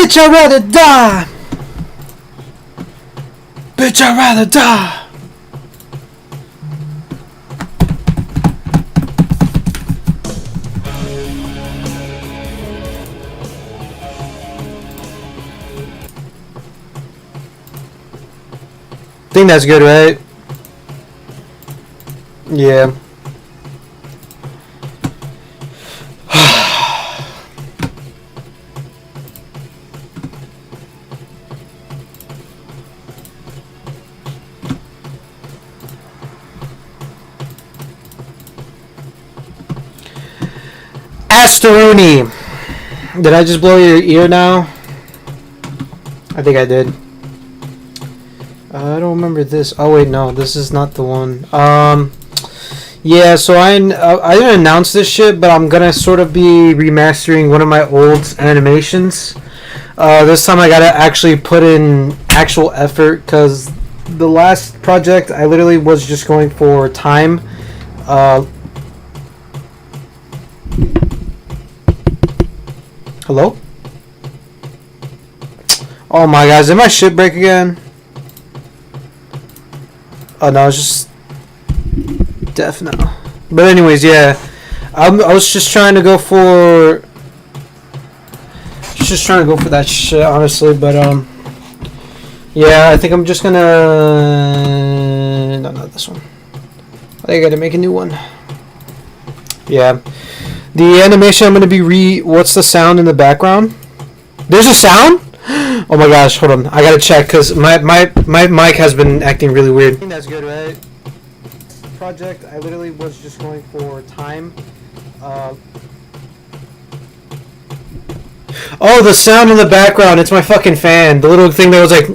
Bitch, I'd rather die. Bitch, I'd rather die. I think that's good, right? Yeah. Astaruni. Did I just blow your ear now? I think I did. I don't remember this. Oh wait, no, this is not the one. Yeah, so I didn't announce this shit, but I'm gonna sort of be remastering one of my old animations. This time I gotta actually put in actual effort, because the last project I literally was just going for time. Hello? Oh my god, did my shit break again? Oh no, it's just deaf now. But anyways, yeah, I was just trying to go for that shit, honestly. But yeah, I think I'm just gonna not this one. I think I gotta make a new one. Yeah, the animation I'm gonna be what's the sound in the background? There's a sound? Oh my gosh, hold on. I gotta check, because my mic has been acting really weird. I think that's good, right? Project, I literally was just going for time. Oh, the sound in the background. It's my fucking fan. The little thing that was like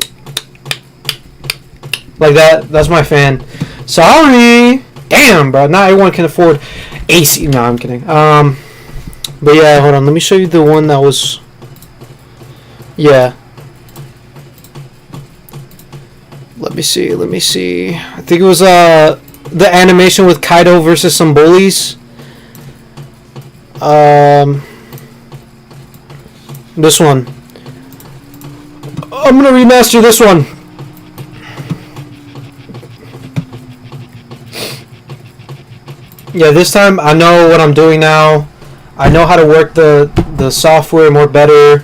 that. That's my fan. Sorry. Damn, bro. Not everyone can afford AC. No, I'm kidding. But yeah, hold on. Let me show you the one that was... Yeah. Let me see. I think it was the animation with Kaido versus some bullies. This one. I'm gonna remaster this one. Yeah, this time I know what I'm doing now. I know how to work the software more better.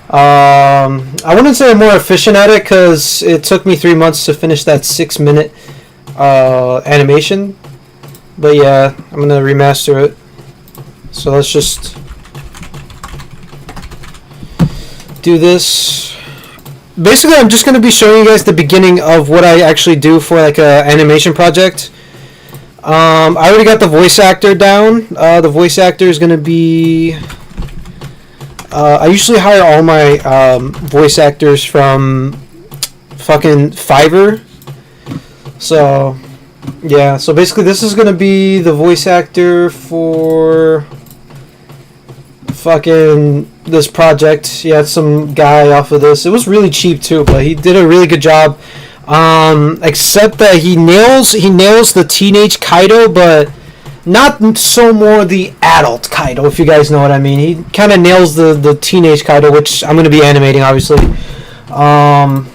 I wouldn't say I'm more efficient at it, because it took me 3 months to finish that 6-minute animation. But yeah, I'm gonna remaster it. So let's just do this. Basically, I'm just gonna be showing you guys the beginning of what I actually do for like a animation project. I already got the voice actor down. The voice actor is gonna be... I usually hire all my voice actors from fucking Fiverr. So, yeah. So basically, this is gonna be the voice actor for fucking this project. He had some guy off of this. It was really cheap too, but he did a really good job. Except that he nails the teenage Kaido, but not so more the adult Kaido, if you guys know what I mean. He kind of nails the teenage Kaido, which I'm going to be animating, obviously. And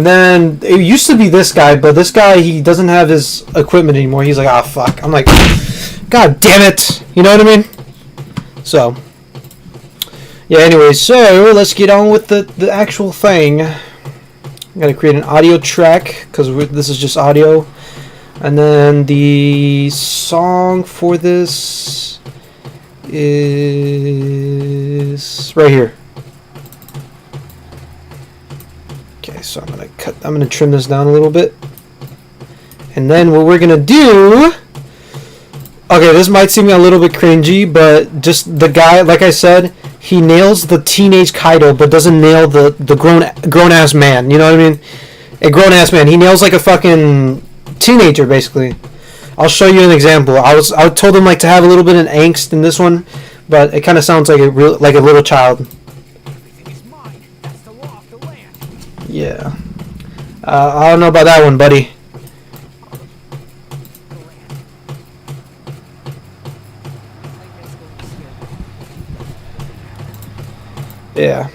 then it used to be this guy, but this guy, he doesn't have his equipment anymore. He's like, ah, fuck. I'm like, god damn it. You know what I mean? So, yeah, anyway, so let's get on with the actual thing. I'm going to create an audio track, because this is just audio. And then the song for this is right here. Okay, so I'm gonna trim this down a little bit. And then what we're gonna do... Okay, this might seem a little bit cringy, but just the guy, like I said, he nails the teenage Kaido, but doesn't nail the grown-ass man. You know what I mean? A grown-ass man. He nails like a fucking... teenager, basically. I'll show you an example. I told him like to have a little bit of angst in this one, but it kind of sounds like a little child. Yeah. I don't know about that one, buddy. Yeah.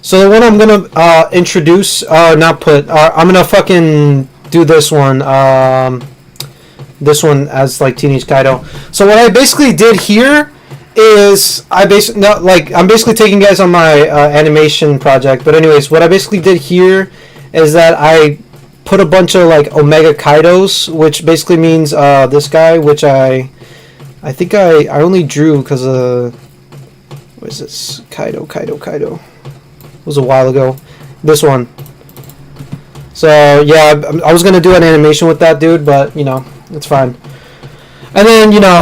So the one I'm gonna introduce, not put, I'm gonna fucking do this one. This one as like Teenage Kaido. So what I basically did here is I'm basically taking guys on my animation project. But anyways, what I basically did here is that I put a bunch of like Omega Kaidos, which basically means this guy, which I think I only drew because what is this? Kaido. It was a while ago. This one. So yeah, I was gonna do an animation with that dude, but you know, it's fine. And then you know,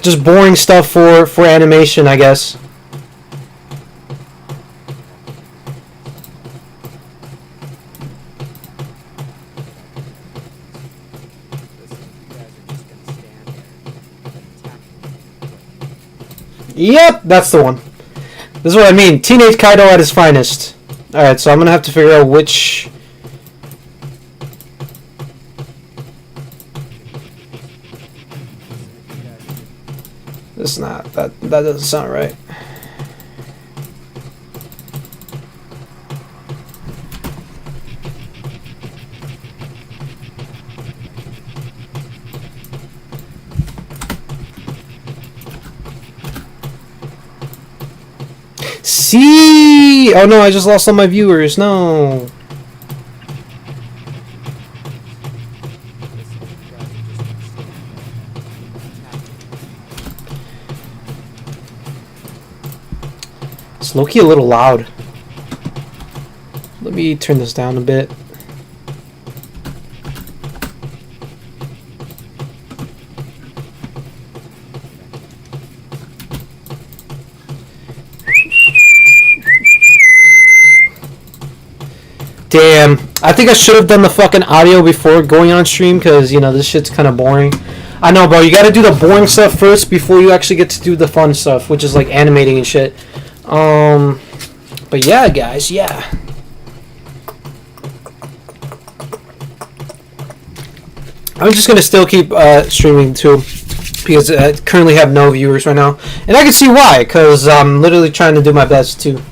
just boring stuff for animation, I guess. Yep, that's the one. This is what I mean. Teenage Kaido at his finest. Alright, so I'm going to have to figure out which... This is not... That doesn't sound right. See! Oh no, I just lost all my viewers. No. It's low-key a little loud. Let me turn this down a bit. Damn, I think I should have done the fucking audio before going on stream because, you know, this shit's kind of boring. I know, bro, you gotta do the boring stuff first before you actually get to do the fun stuff, which is like animating and shit. But yeah, guys, yeah. I'm just gonna still keep streaming too because I currently have no viewers right now. And I can see why, because I'm literally trying to do my best too.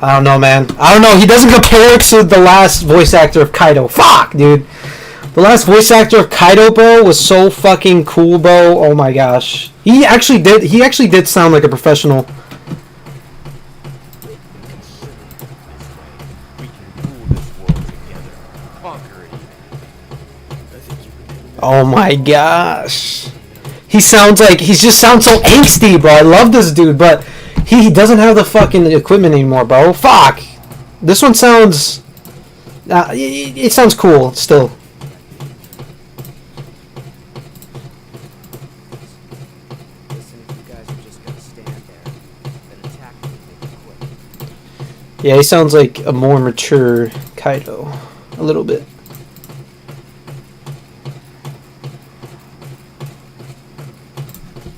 I don't know, man. I don't know. He doesn't compare to the last voice actor of Kaido. Fuck, dude. The last voice actor of Kaido, bro, was so fucking cool, bro. Oh my gosh. He actually did sound like a professional. Oh my gosh. He just sounds so angsty, bro. I love this dude, but he doesn't have the fucking equipment anymore, bro. Fuck. This one sounds... it sounds cool, still. Yeah, he sounds like a more mature Kaido. A little bit.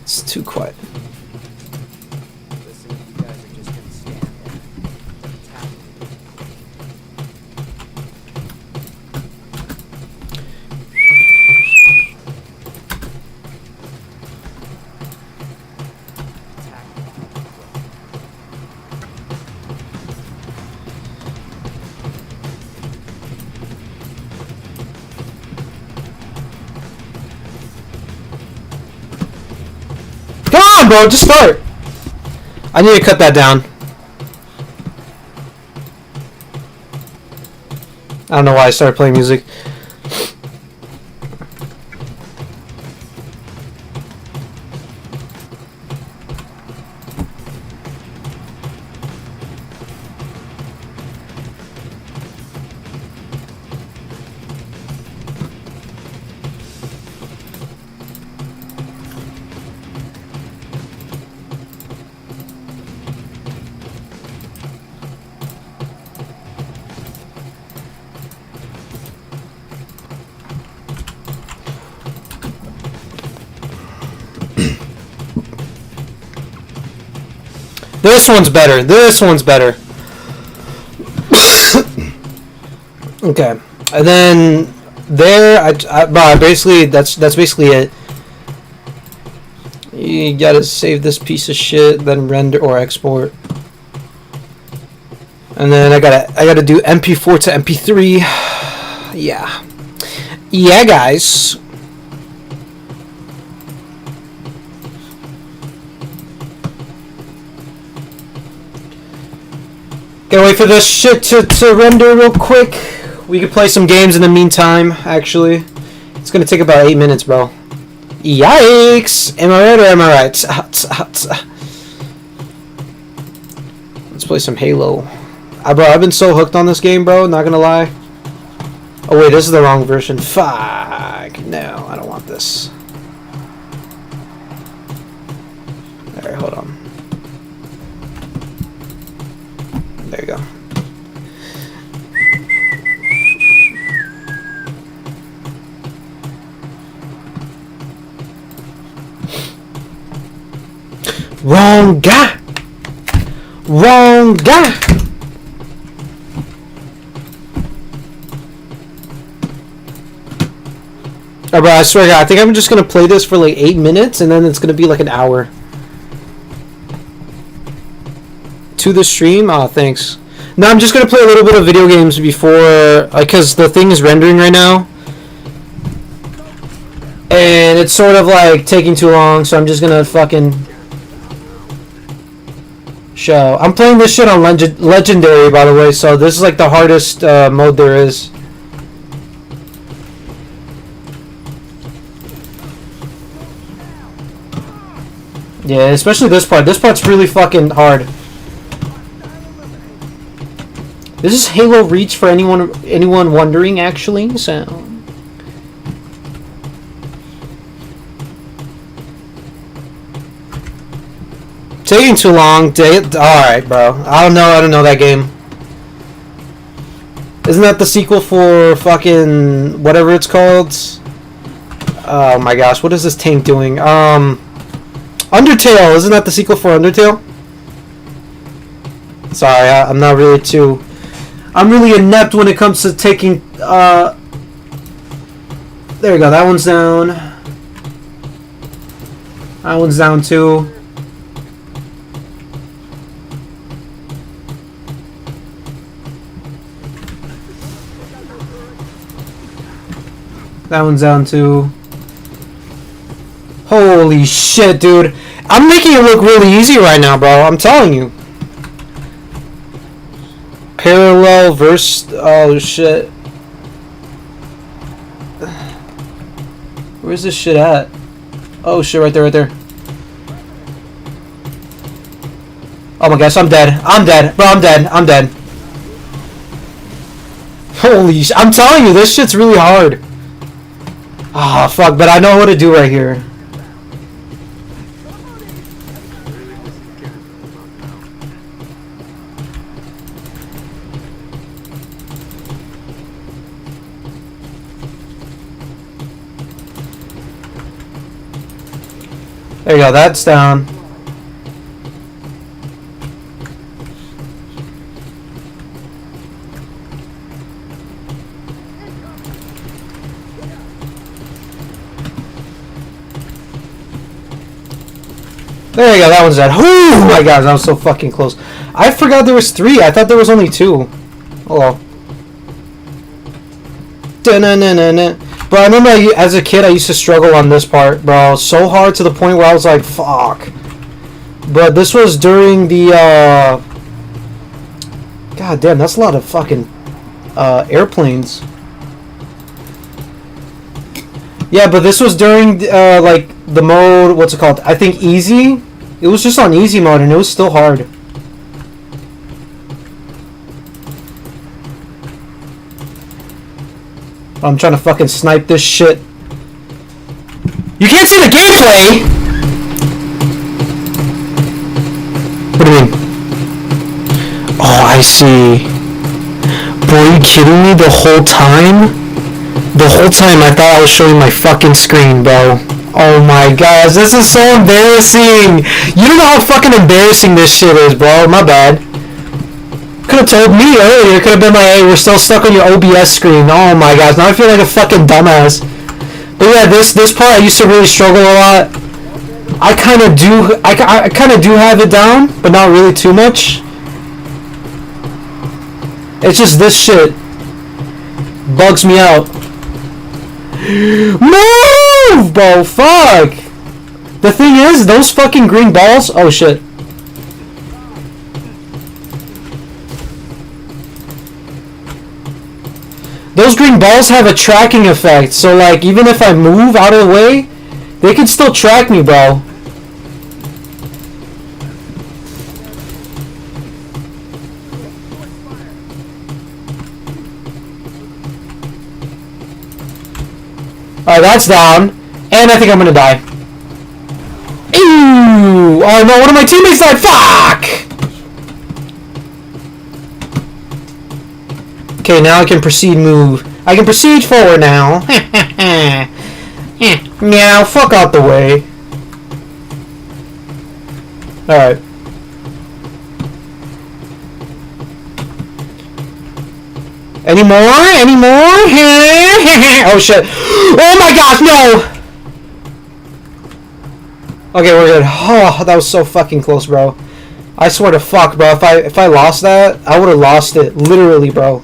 It's too quiet. Bro, just start. I need to cut that down. I don't know why I started playing music. This one's better. This one's better. Okay. And then there, bro, basically that's basically it. You gotta save this piece of shit, then render or export. And then I gotta do MP4 to MP3. Yeah, guys. Gotta wait for this shit to render real quick. We could play some games in the meantime, actually. It's gonna take about 8 minutes, bro. Yikes! Am I right or am I right? Let's play some Halo. Bro, I've been so hooked on this game, bro. Not gonna lie. Oh wait, this is the wrong version. Fuck. No, I don't want this. Alright, hold on. There you go. Wrong guy! Wrong guy! Oh, bro, I swear to God, I think I'm just gonna play this for like 8 minutes and then it's gonna be like an hour. To the stream? Oh, thanks. No, I'm just gonna play a little bit of video games before, because the thing is rendering right now. And it's sort of like taking too long, so I'm just gonna fucking show. I'm playing this shit on Legendary, by the way, so this is like the hardest mode there is. Yeah, especially this part. This part's really fucking hard. This is Halo Reach for anyone wondering, actually. So taking too long. Alright, bro. I don't know that game. Isn't that the sequel for fucking whatever it's called? Oh my gosh, what is this tank doing? Undertale, isn't that the sequel for Undertale? Sorry, I'm not really too... I'm really inept when it comes to taking... There we go, that one's down. That one's down too. That one's down too. Holy shit, dude. I'm making it look really easy right now, bro. I'm telling you. Parallel verse... Oh, shit. Where's this shit at? Oh, shit, right there, right there. Oh my gosh, I'm dead. I'm dead. Bro, I'm dead. I'm dead. Holy shit. I'm telling you, this shit's really hard. Ah, fuck, but I know what to do right here. There you go, that's down. There you go, that one's dead. Oh my god, that was so fucking close. I forgot there was 3. I thought there was only 2. Hello. Da-na-na-na-na. Bro, I remember as a kid I used to struggle on this part, bro. So hard to the point where I was like, fuck. But this was during the, God damn, that's a lot of fucking, airplanes. Yeah, but this was during, like, the mode, what's it called? I think easy? It was just on easy mode and it was still hard. I'm trying to fucking snipe this shit. You can't see the gameplay! What do you mean? Oh, I see. Bro, are you kidding me the whole time? The whole time I thought I was showing my fucking screen, bro. Oh my gosh, this is so embarrassing! You don't know how fucking embarrassing this shit is, bro. My bad. Could have told me earlier. Could have been like, hey, we're still stuck on your OBS screen. Oh my gosh, now I feel like a fucking dumbass. But yeah, this part I used to really struggle a lot. I kind of do. I kind of do have it down, but not really too much. It's just this shit bugs me out. Move, bro. Fuck. The thing is, those fucking green balls. Oh shit. Those green balls have a tracking effect, so like even if I move out of the way, they can still track me, bro. Alright, that's down. And I think I'm gonna die. Ew! Oh no, one of my teammates died! Fuck! Okay, now I can proceed move. I can proceed forward now. Meow, fuck out the way. Alright. Any more? Any more? Oh shit. Oh my gosh, no! Okay, we're good. Oh, that was so fucking close, bro. I swear to fuck, bro. If I lost that, I would have lost it. Literally, bro.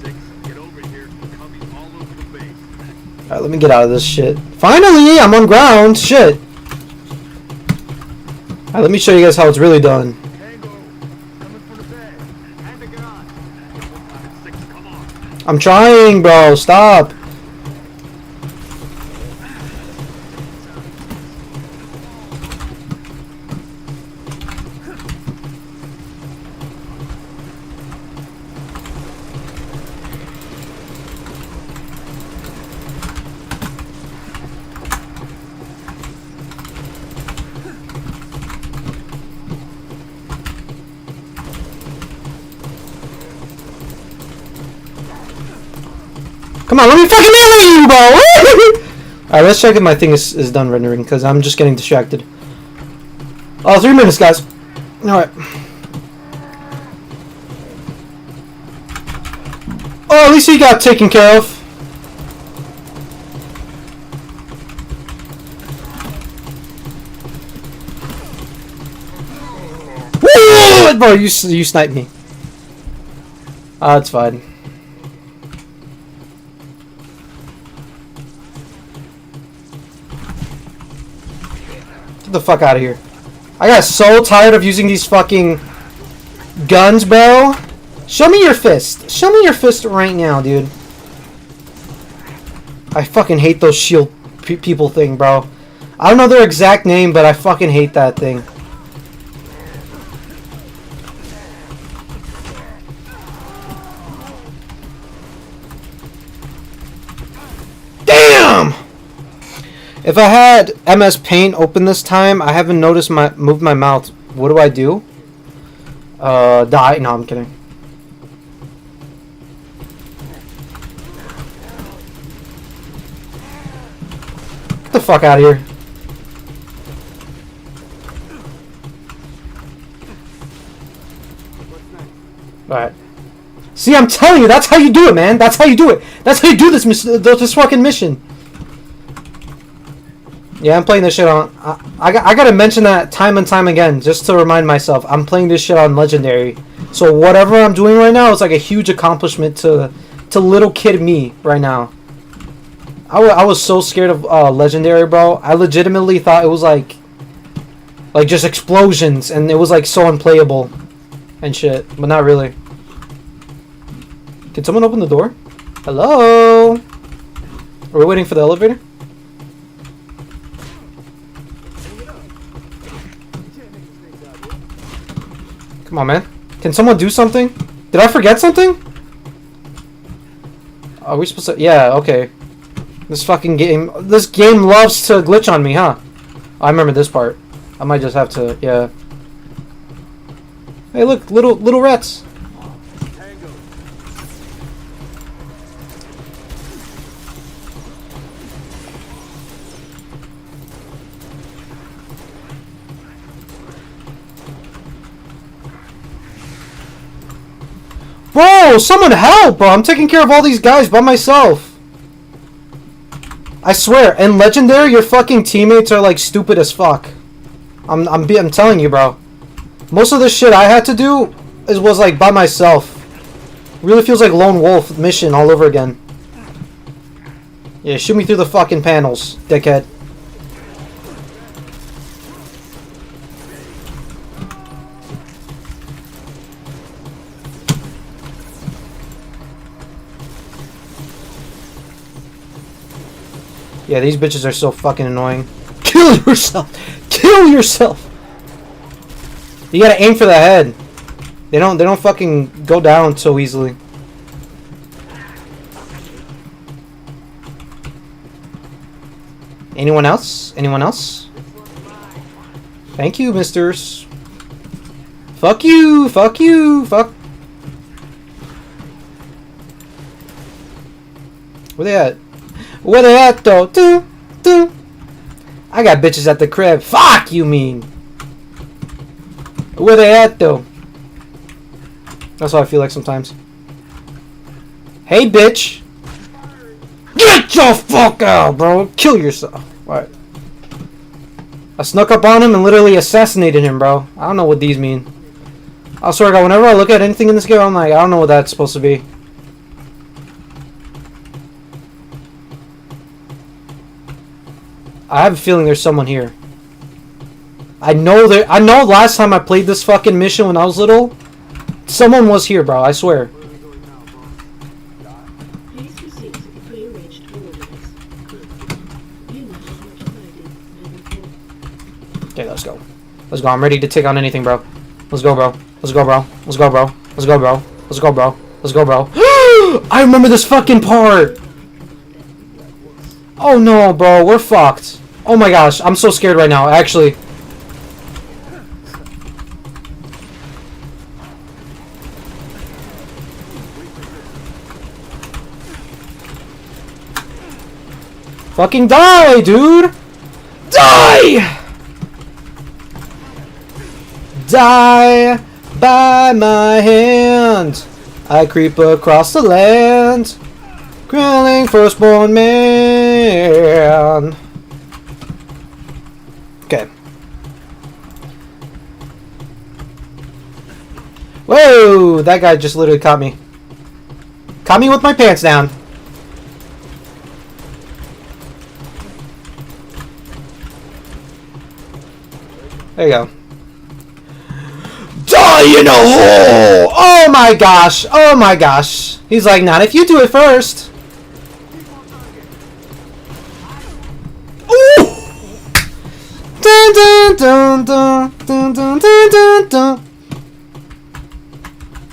Alright, let me get out of this shit. Finally, I'm on ground. Shit. Alright, let me show you guys how it's really done. I'm trying, bro. Stop. Come on, let me fucking melee you, bro! Alright, let's check if my thing is done rendering, because I'm just getting distracted. Oh, 3 minutes, guys. Alright. Oh, at least he got taken care of. Woo! Bro, you sniped me. It's fine. Get the fuck out of here. I got so tired of using these fucking guns, bro. Show me your fist. Show me your fist right now, dude. I fucking hate those shield people thing, bro. I don't know their exact name, but I fucking hate that thing. Damn! If I had MS Paint open this time, I haven't noticed moved my mouth. What do I do? Die. No, I'm kidding. Get the fuck out of here. Alright. See, I'm telling you, that's how you do it, man. That's how you do it. That's how you do this fucking mission. Yeah, I'm playing this shit on... I gotta mention that time and time again, just to remind myself. I'm playing this shit on Legendary. So whatever I'm doing right now is like a huge accomplishment to little kid me right now. I was so scared of Legendary, bro. I legitimately thought it was like just explosions, and it was like so unplayable and shit, but not really. Can someone open the door? Hello? Are we waiting for the elevator? Come on, man. Can someone do something? Did I forget something? Are we supposed to... Yeah, okay. This fucking game... This game loves to glitch on me, huh? I remember this part. I might just have to... Yeah. Hey, look. Little rats. Bro, someone help, bro. I'm taking care of all these guys by myself. I swear, in Legendary, your fucking teammates are, like, stupid as fuck. I'm telling you, bro. Most of the shit I had to do was, like, by myself. Really feels like Lone Wolf mission all over again. Yeah, shoot me through the fucking panels, dickhead. Yeah, these bitches are so fucking annoying. Kill yourself! Kill yourself! You gotta aim for the head. They don't fucking go down so easily. Anyone else? Anyone else? Thank you, misters. Fuck you! Fuck you! Fuck. Where they at? Where they at though? Do. I got bitches at the crib. Fuck you mean. Where they at though? That's what I feel like sometimes. Hey bitch. Get your fuck out, bro. Kill yourself. Alright. I snuck up on him and literally assassinated him, bro. I don't know what these mean. I swear to God, whenever I look at anything in this game, I'm like, I don't know what that's supposed to be. I have a feeling there's someone here. I know last time I played this fucking mission when I was little, someone was here, bro. I swear. Okay, let's go. Let's go. I'm ready to take on anything, bro. Let's go, bro. Let's go, bro. Let's go, bro. Let's go, bro. Let's go, bro. Let's go, bro. I remember this fucking part. Oh no, bro. We're fucked. Oh my gosh. I'm so scared right now, actually. Fucking die, dude! Die! Die by my hand. I creep across the land, grilling firstborn man. Okay. Whoa! That guy just literally caught me. Caught me with my pants down. There you go. Die in a hole! Oh my gosh! Oh my gosh! He's like, not if you do it first. Ooh! Dun dun dun dun dun dun dun dun dun.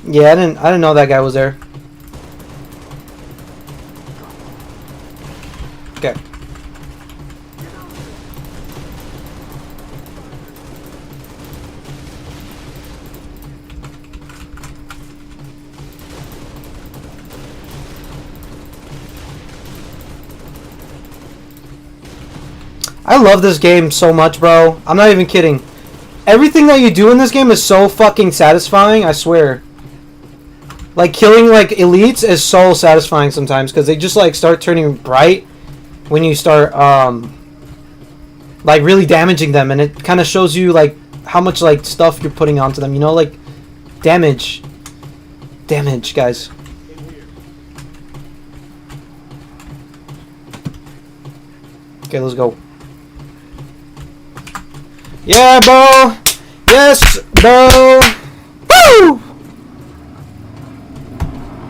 Yeah, I didn't know that guy was there. Okay. I love this game so much, bro. I'm not even kidding. Everything that you do in this game is so fucking satisfying, I swear. Like, killing, like, elites is so satisfying sometimes, because they just, like, start turning bright when you start, like, really damaging them, and it kind of shows you, like, how much, like, stuff you're putting onto them, you know? Like, damage. Damage, guys. Okay, let's go. Yeah, bro! Yes, bro! Woo!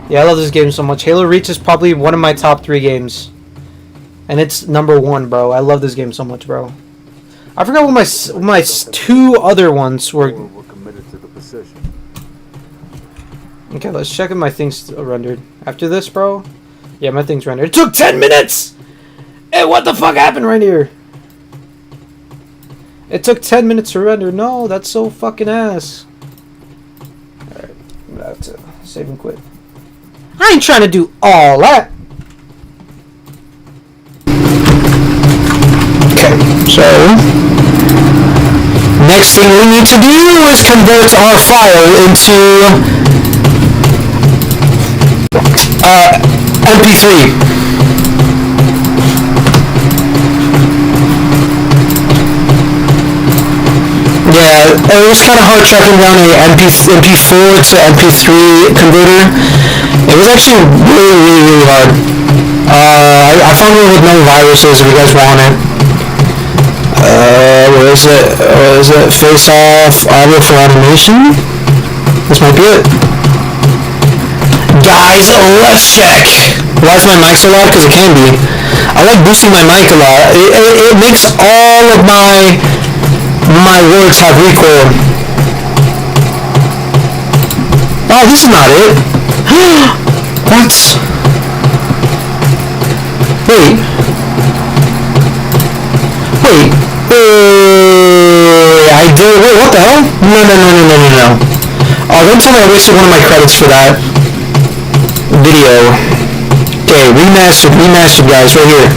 Yeah, I love this game so much. Halo Reach is probably one of my top 3 games. And it's #1, bro. I love this game so much, bro. I forgot what my 2 other ones were. We're committed to the position. Okay, let's check if my thing's rendered. After this, bro? Yeah, my thing's rendered. It took 10 minutes! Hey, what the fuck happened right here? It took 10 minutes to render. No, that's so fucking ass. Alright, I'm gonna have to save and quit. I ain't trying to do all that. Okay, so next thing we need to do is convert our file into MP3. Yeah, it was kind of hard tracking down a MP4 to MP3 converter. It was actually really hard. I found one with no viruses if you guys want it. Where is it? Face off, audio for animation? This might be it. Guys, let's check. Why is my mic so loud? Because it can be. I like boosting my mic a lot. It makes all of my words have recoil. Oh, this is not it. What? Wait. I did. Wait, what the hell? No. Oh, don't tell me I wasted one of my credits for that video. Okay, remastered, guys, right here.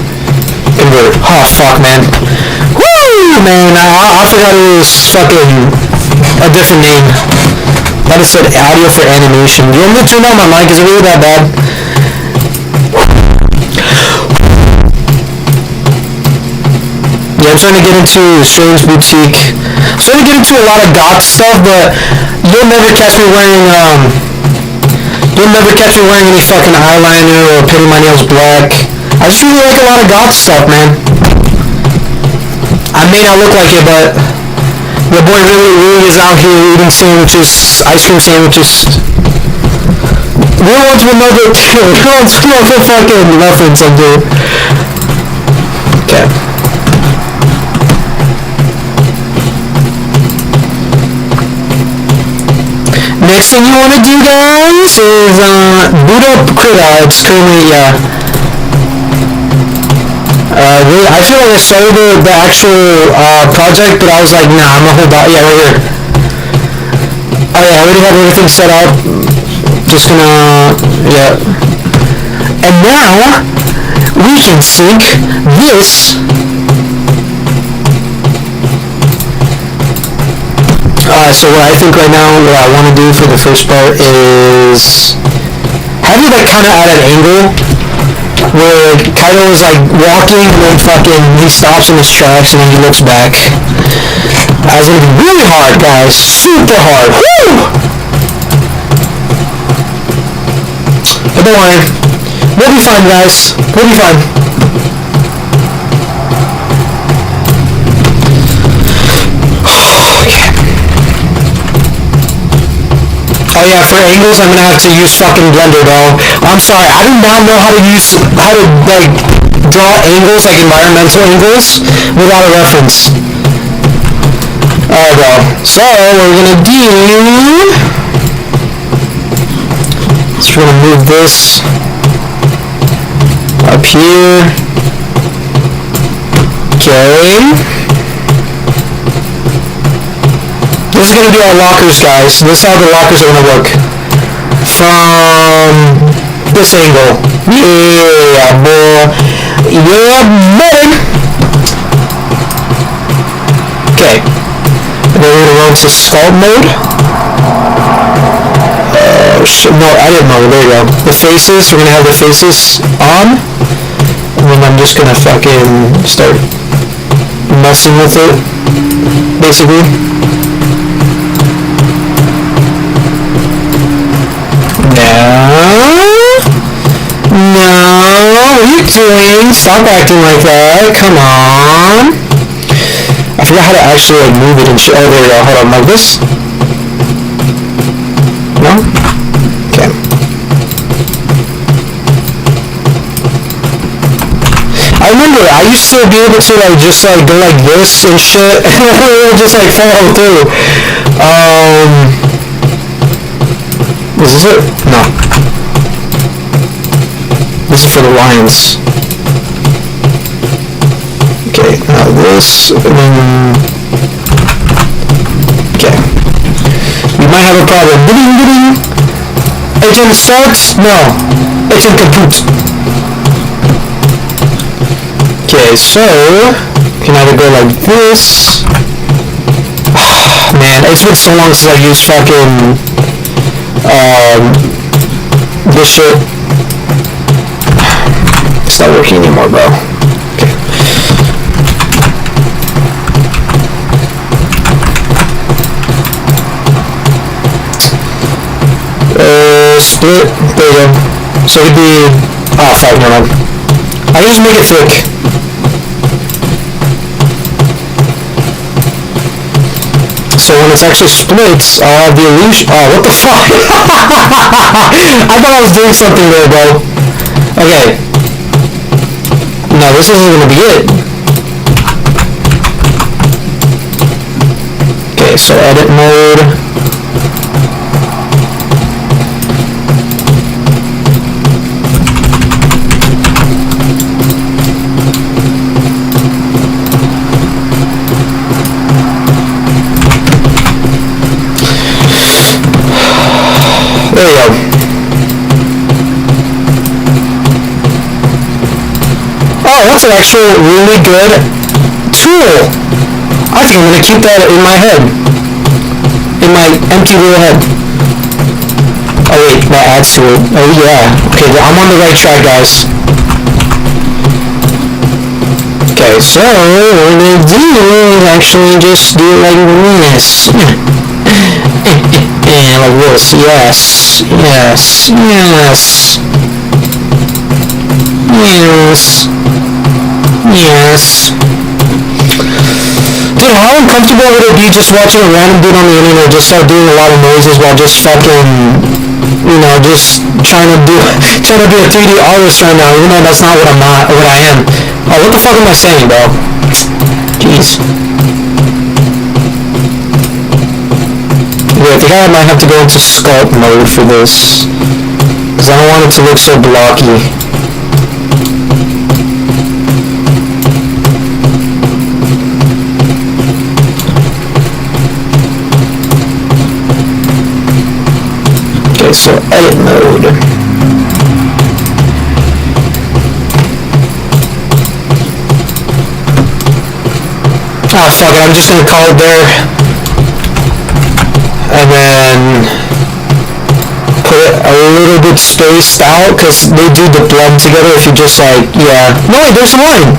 Convert. Oh, fuck, man. Woo, man. I forgot it was fucking a different name. That it said audio for animation. Do you want me to turn on my mic? Is it really that bad? Yeah, I'm trying to get into Strange Boutique. I'm trying to get into a lot of goth stuff, but you'll never catch me wearing any fucking eyeliner or painting my nails black. I just really like a lot of goth stuff, man. I may not look like it, but your boy really is out here eating sandwiches, ice cream sandwiches. Real ones will know the fucking reference I'm doing. Okay. Next thing you want to do, guys, is boot up Krita. It's currently, really, I feel like I started the actual project, but I was like, nah, I'm gonna hold out. Yeah, right here. Oh yeah, I already have everything set up. Just gonna, yeah. And now we can sync this. So what I think right now, what I want to do for the first part is have it like kind of at an angle where Kaido is like walking and then fucking he stops in his tracks and then he looks back. That's gonna be really hard, guys. Super hard. Woo! But don't worry. We'll be fine, guys. We'll be fine. Oh yeah, for angles I'm gonna have to use fucking Blender, though. I'm sorry, I do not know how to like draw angles, like environmental angles, without a reference. Alright, bro. So we're gonna do. So we're gonna move this up here. Okay. This is going to be our lockers, guys. This is how the lockers are going to look. From this angle. Yeah, boy. Yeah, boy. Okay. And then we're going to go into sculpt mode. No, edit mode. There you go. The faces. We're going to have the faces on. And then I'm just going to fucking start messing with it. Basically. No, what are you doing? Stop acting like that. Come on. I forgot how to actually like move it and shit. Oh, there we go. Hold on, like this. No? Okay. I remember I used to be able to like just like go like this and shit and it would just like follow through. Is this it? No. This is for the lines. Okay, now this, and then... Okay. We might have a problem. Ding. Agent starts? No. Agent kaput. Okay, so... Can either go like this... Man, it's been so long since I used fucking... this shit. It's not working anymore, bro. Okay. Split. There you go. So it'd be... Oh, fuck, no. I can just make it thick. So when it's actually splits, I'll have the illusion... Oh, what the fuck? I thought I was doing something there, bro. Okay. No, this isn't gonna be it. Okay, so edit mode. There you go. Oh, that's an actual really good tool. I think I'm going to keep that in my head. In my empty little head. Oh wait, that adds to it. Oh yeah. Okay, I'm on the right track, guys. Okay, so what we're going to do is actually just do it like this. And like this, yes, yes, yes, yes, yes. Dude, how uncomfortable would it be just watching a random dude on the internet just start doing a lot of noises while just fucking, you know, just trying to be a 3D artist right now, even though that's not what I am. Oh, what the fuck am I saying, bro? Jeez. I think I might have to go into sculpt mode for this, because I don't want it to look so blocky. Okay, so edit mode. Ah, fuck it, I'm just gonna call it there. And then put it a little bit spaced out, because they do the blend together if you just like, yeah. No wait, there's one!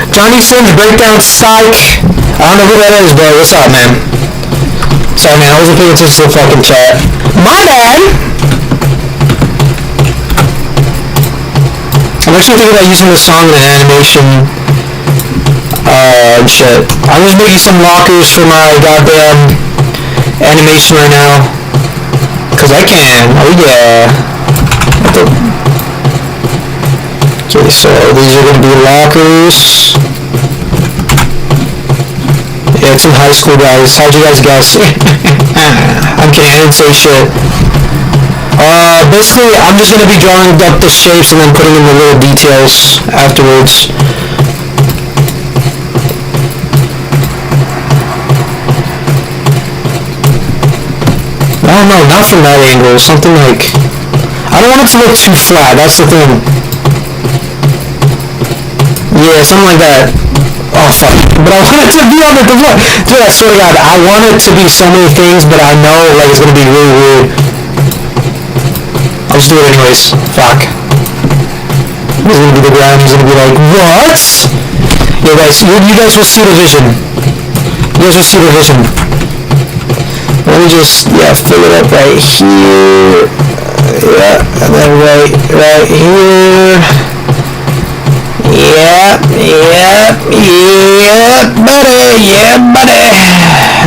Johnny Sims Breakdown Psych! I don't know who that is, bro. What's up, man? Sorry, man, I wasn't paying attention to the fucking chat. My bad! I'm actually thinking about using this song in an animation. Shit. I'm just making some lockers for my goddamn animation right now. Cause I can. Oh yeah. Okay, so these are gonna be lockers. Yeah, it's in high school, guys. How'd you guys guess? I'm kidding, I didn't say shit. Basically, I'm just gonna be drawing up the shapes and then putting in the little details afterwards. I don't know, not from that angle, something like... I don't want it to look too flat, that's the thing. Yeah, something like that. Oh, fuck. But I want it to be on the floor. Dude, I swear to God, I want it to be so many things, but I know, like, it's gonna be really weird. I'll just do it anyways. Fuck. He's gonna be the ground, he's gonna be like, what? Yeah, guys, you guys will see the vision. You guys will see the vision. Let me just, yeah, fill it up right here. Yeah, and then right here. Yeah, buddy.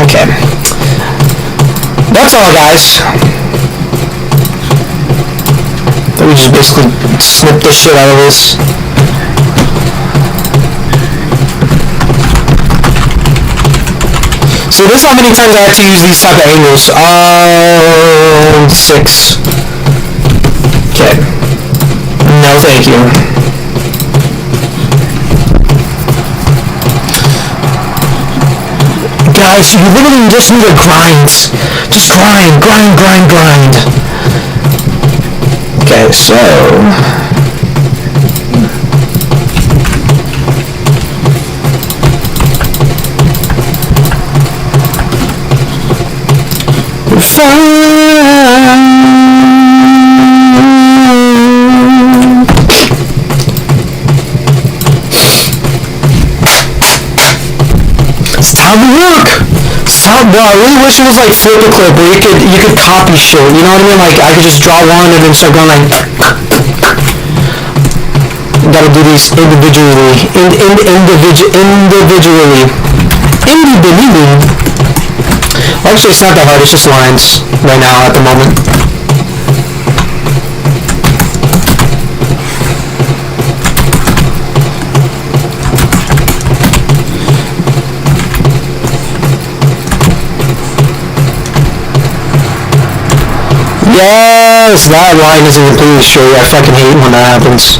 Okay. That's all, guys. Let me just basically snip the shit out of this. So this is how many times I have to use these type of angles. 6. Okay. No, thank you. Guys, you literally just need to grind. Just grind. Okay, so... Fine. would work. Bro, I really wish it was like flip a clip where you could copy shit. You know what I mean? Like I could just draw one and then start going like. Gotta do these individually. Individually. Actually, it's not that hard. It's just lines right now at the moment. Yes, that line isn't completely straight. I fucking hate when that happens.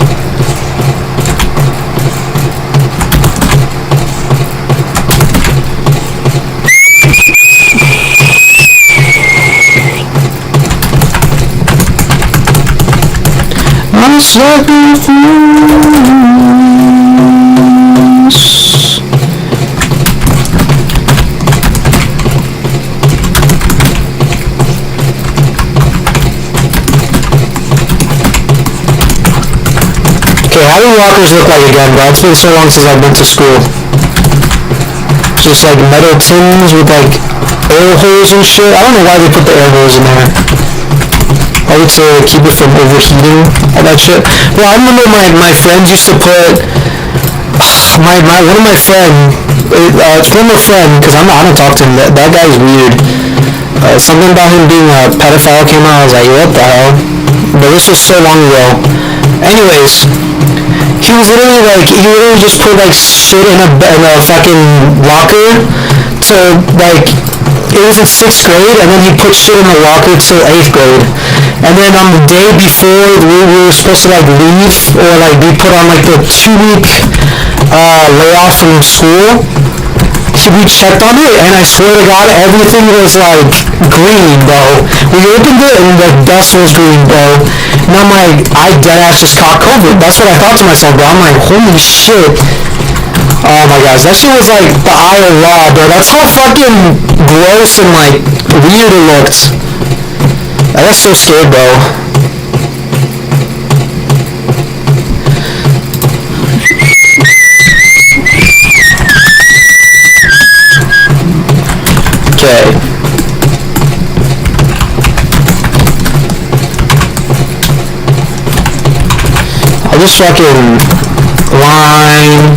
I'm sacrifice. Okay, how do lockers look like again, bro? It's been so long since I've been to school. Just like metal tins with like air holes and shit. I don't know why they put the air holes in there. I would say keep it from overheating, all that shit. Well, I remember my friends used to put one of my friend, former friend, because I don't talk to him. That guy's weird. Something about him being a pedophile came out. I was like, what the hell? But this was so long ago. Anyways, he literally just put like shit in a fucking locker to like. It was in 6th grade, and then he put shit in the locker till 8th grade. And then on the day before we were supposed to like leave, or like be put on like the 2-week layoff from school, we checked on it, and I swear to God, everything was like green, bro. We opened it, and the dust was green, bro. And I'm like, I deadass just caught COVID. That's what I thought to myself, bro. I'm like, holy shit. Oh my gosh, that shit was like the eye of law, bro. That's how fucking gross and like weird it looked. I got so scared, bro. Okay. I'll just fucking line.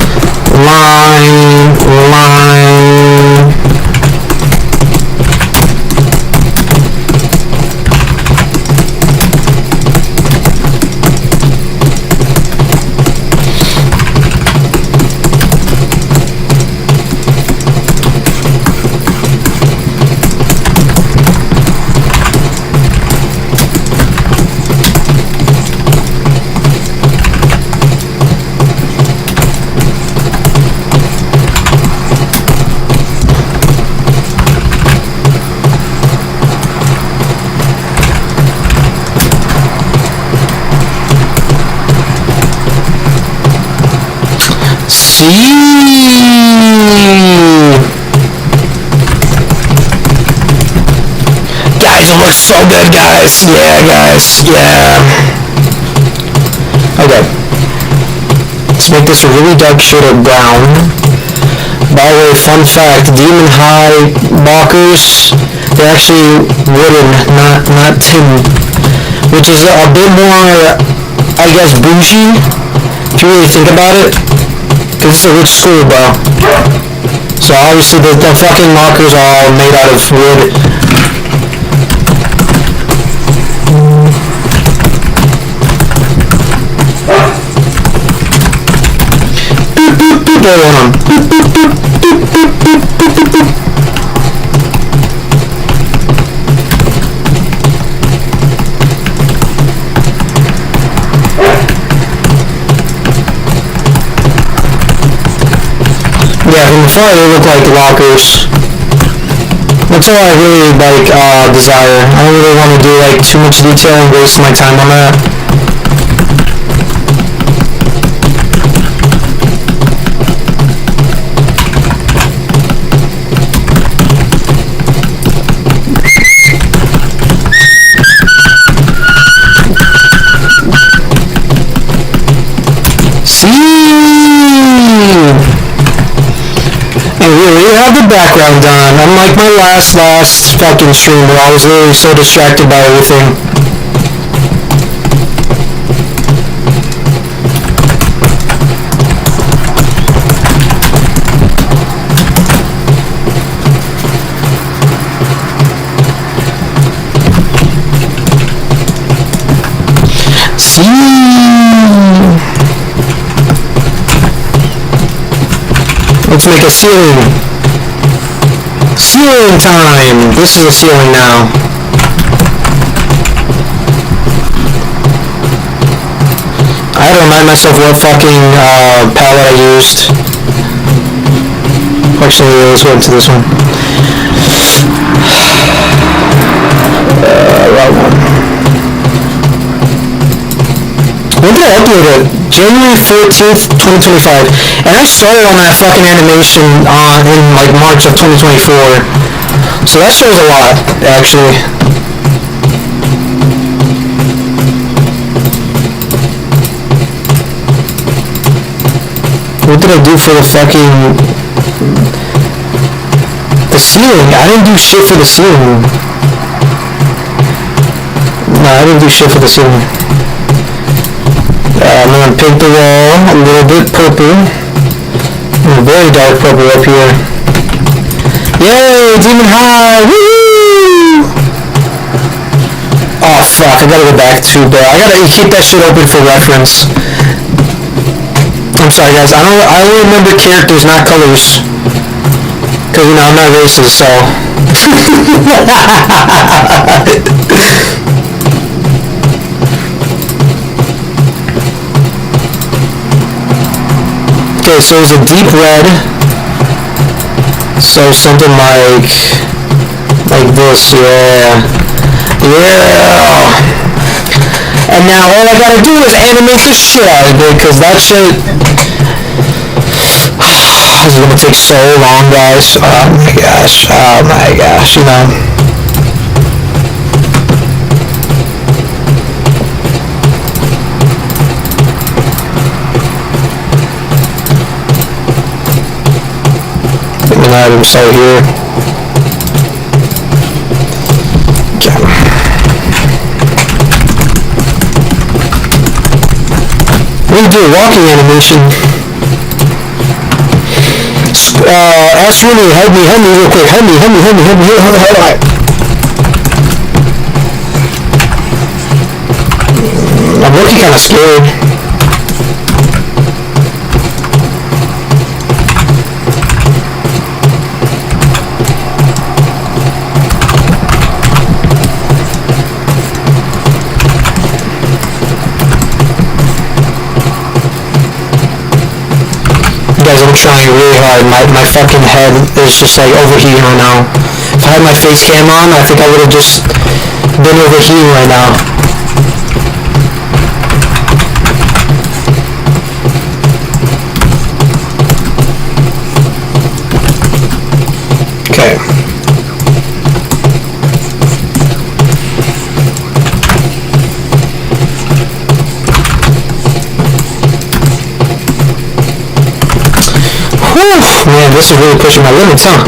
Guys, it looks so good, guys. Yeah, guys. Yeah. Okay. Let's make this a really dark shade of brown. By the way, fun fact, Demon High lockers, they're actually wooden, not tin. Which is a bit more, I guess, bougie, if you really think about it. Because it's a rich school, bro. So obviously the fucking lockers are all made out of wood. Boop, boop, boop, roll on. Boop, boop, boop, boop, boop, boop, boop, boop, boop. Yeah, from afar they look like lockers. That's all I really like desire. I don't really want to do like too much detail and waste my time on that. have the background done. Unlike my last fucking stream where I was literally so distracted by everything. Let's make a ceiling. Ceiling time! This is a ceiling now. I had to remind myself what fucking palette I used. Actually, let's go into this one. Right one. When did I upload it? January 14th, 2025. And I started on that fucking animation in like March of 2024. So that shows a lot, actually. What did I do for the fucking... the ceiling? I didn't do shit for the ceiling. No, I didn't do shit for the ceiling. I'm gonna paint the wall a little bit purple. Very dark purple up here. Yay! Demon High! Woo! Oh fuck! I gotta go back to, but I gotta keep that shit open for reference. I'm sorry guys. I only remember characters, not colors. Cause you know I'm not racist, so. Okay, so it's a deep red. So something like this, yeah. Yeah! And now all I gotta do is animate the shit out of it, cause that shit... This is gonna take so long, guys. Oh my gosh, you know. Item so here. Okay. We're gonna do a walking animation. Ask Rooney, help me real quick. Help me. I'm looking kinda scared. Guys, I'm trying really hard. My fucking head is just like overheating right now. If I had my face cam on, I think I would have just been overheating right now. Okay. Man, this is really pushing my limits, huh?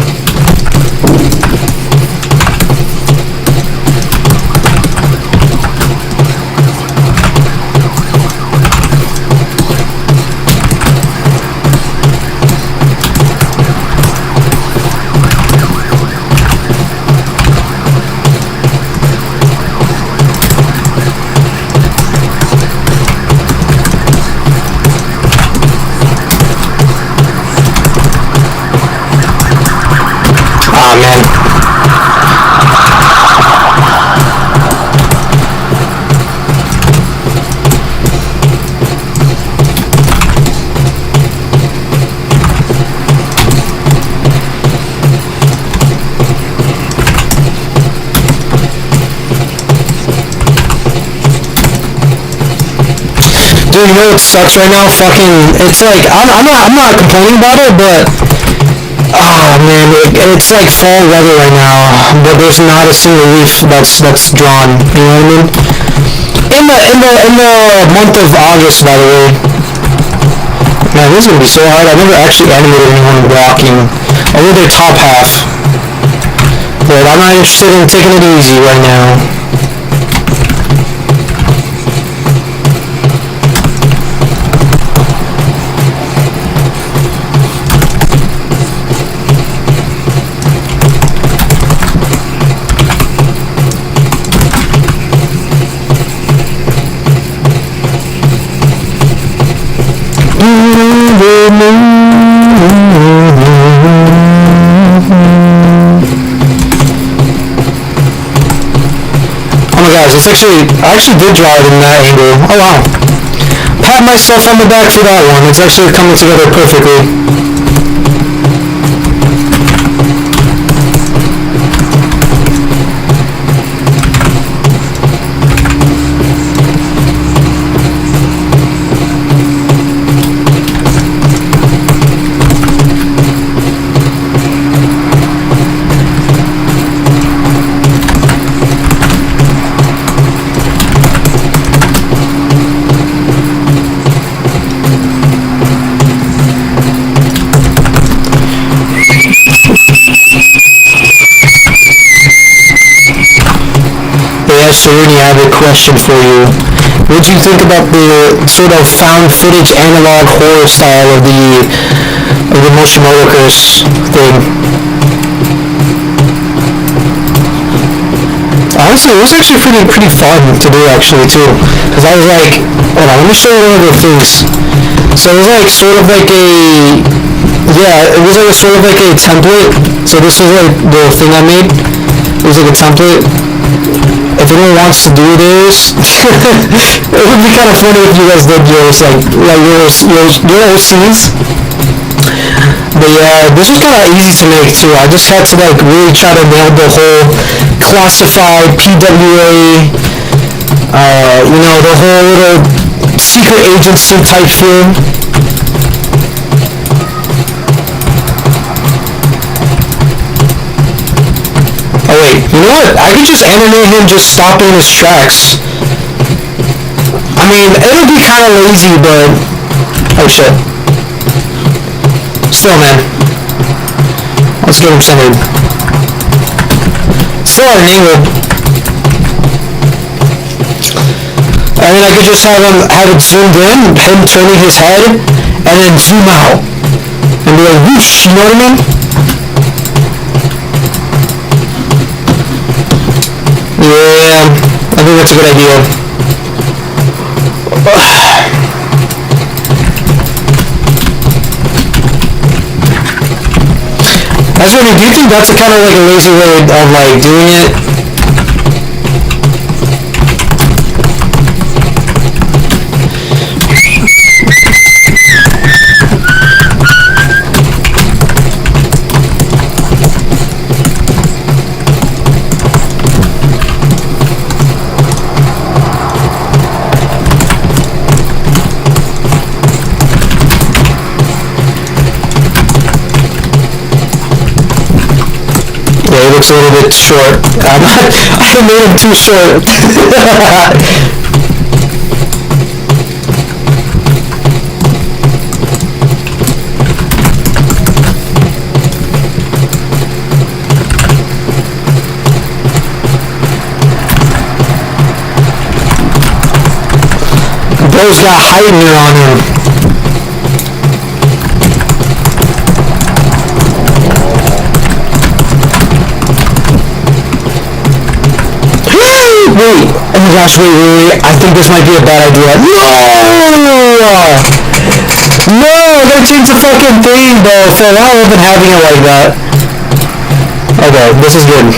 Dude, you know what sucks right now? Fucking, it's like, I'm not complaining about it, but, oh man, it's like fall weather right now, but there's not a single leaf that's drawn, you know what I mean? In the month of August, by the way. Man, this is gonna be so hard. I never actually animated anyone walking. Only their top half. But I'm not interested in taking it easy right now. It's actually, I actually did draw it in that angle. Oh wow. Pat myself on the back for that one. It's actually coming together perfectly. Sereni, I have a question for you. What do you think about the sort of found footage analog horror style of the motion roller curse thing? Honestly, it was actually pretty fun to do actually too, because I was like, hold on, let me show you one of the things. So it was like sort of like a, yeah, it was like sort of like a template. So this is like the thing I made. It was like a template. If anyone wants to do this, it would be kind of funny if you guys did yours, like your OCs. But yeah, this was kind of easy to make too. I just had to like really try to nail the whole classified PWA, you know, the whole little secret agency type feel. Oh wait, you know what? I could just animate him just stopping his tracks. I mean, it'll be kind of lazy, but... Oh shit. Still, man. Let's get him centered. Still at an angle. I mean, I could just have it zoomed in, him turning his head, and then zoom out. And be like, whoosh, you know what I mean? Yeah, I think that's a good idea. Actually, do you think that's a kind of like a lazy way of like doing it? Looks a little bit short. I made him too short. Bro's got height here on him. Wait, oh my gosh, wait, I think this might be a bad idea. No! No, I gotta change the fucking thing, bro. For a while I've been having it like that. Okay, this is good.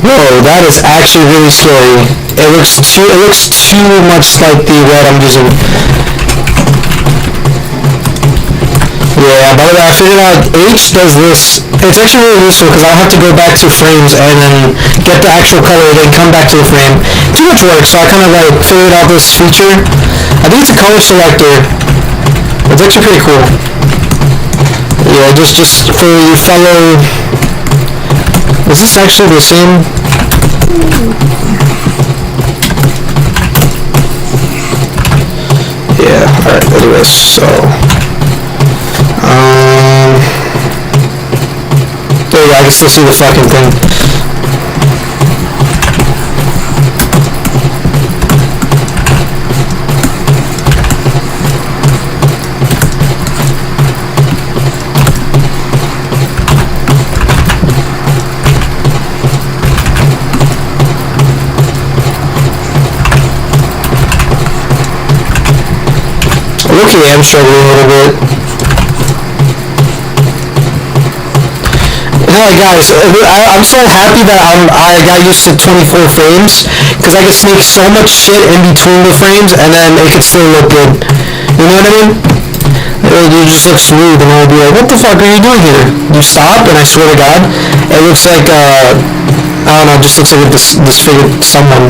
Whoa, that is actually really scary. It looks too much like the red I'm using. Yeah, by the way, I figured out H does this. It's actually really useful because I don't have to go back to frames and then get the actual color, then come back to the frame. Too much work, so I kind of like figured out this feature. I think it's a color selector. It's actually pretty cool. Yeah, just for you fellow. Is this actually the same? Yeah, alright, anyways, so there you go, I can still see the fucking thing. Okay, I'm struggling a little bit. Alright guys, I'm so happy that I got used to 24 frames, because I could sneak so much shit in between the frames, and then it could still look good. You know what I mean? You just look smooth, and I'll be like, what the fuck are you doing here? You stop, and I swear to God, it looks like, I don't know, it just looks like a disfigured someone.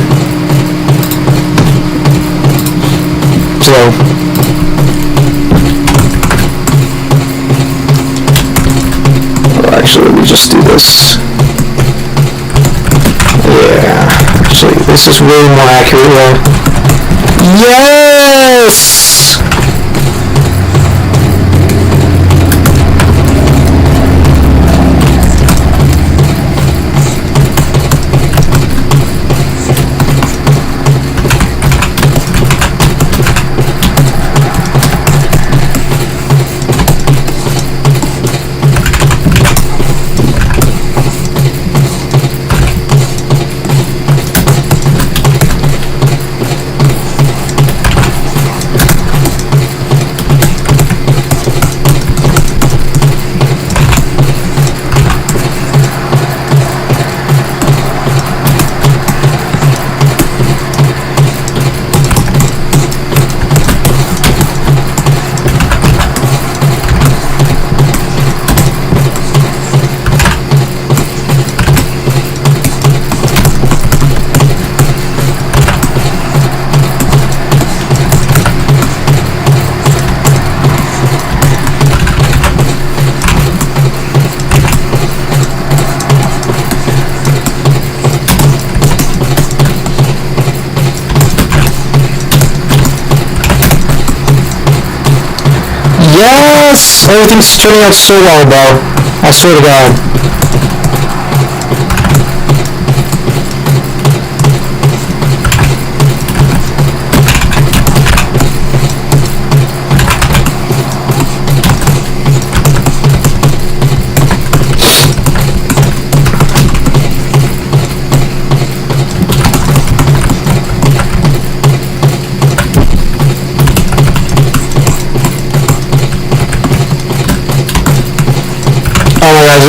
So... Actually, let me just do this. Yeah. Actually, this is way more accurate. Yes! Yes! Everything's turning out so well, bro. I swear to God.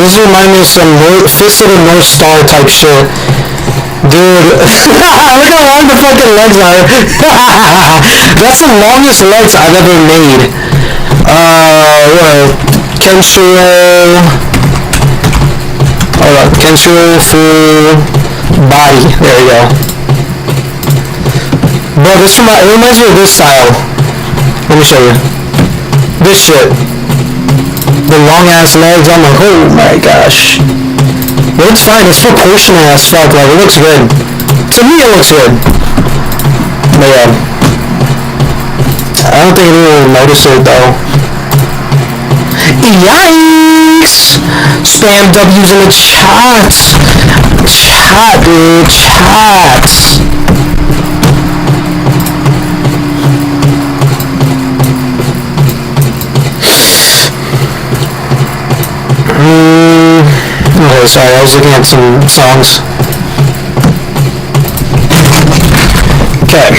This reminds me of some Fist of the North Star type shit. Dude, look how long the fucking legs are. That's the longest legs I've ever made. What? Kenshiro. Hold up. Kenshiro full body. There we go. Bro, this reminds me of this style. Let me show you. This shit. The long ass legs, I'm like, oh my gosh. It looks fine, it's proportional as fuck, like it looks good. To me it looks good. But yeah. I don't think anyone will notice it though. Yikes! Spam W's in the chat! Chat, dude, chat! Okay, sorry, I was looking at some songs. Okay.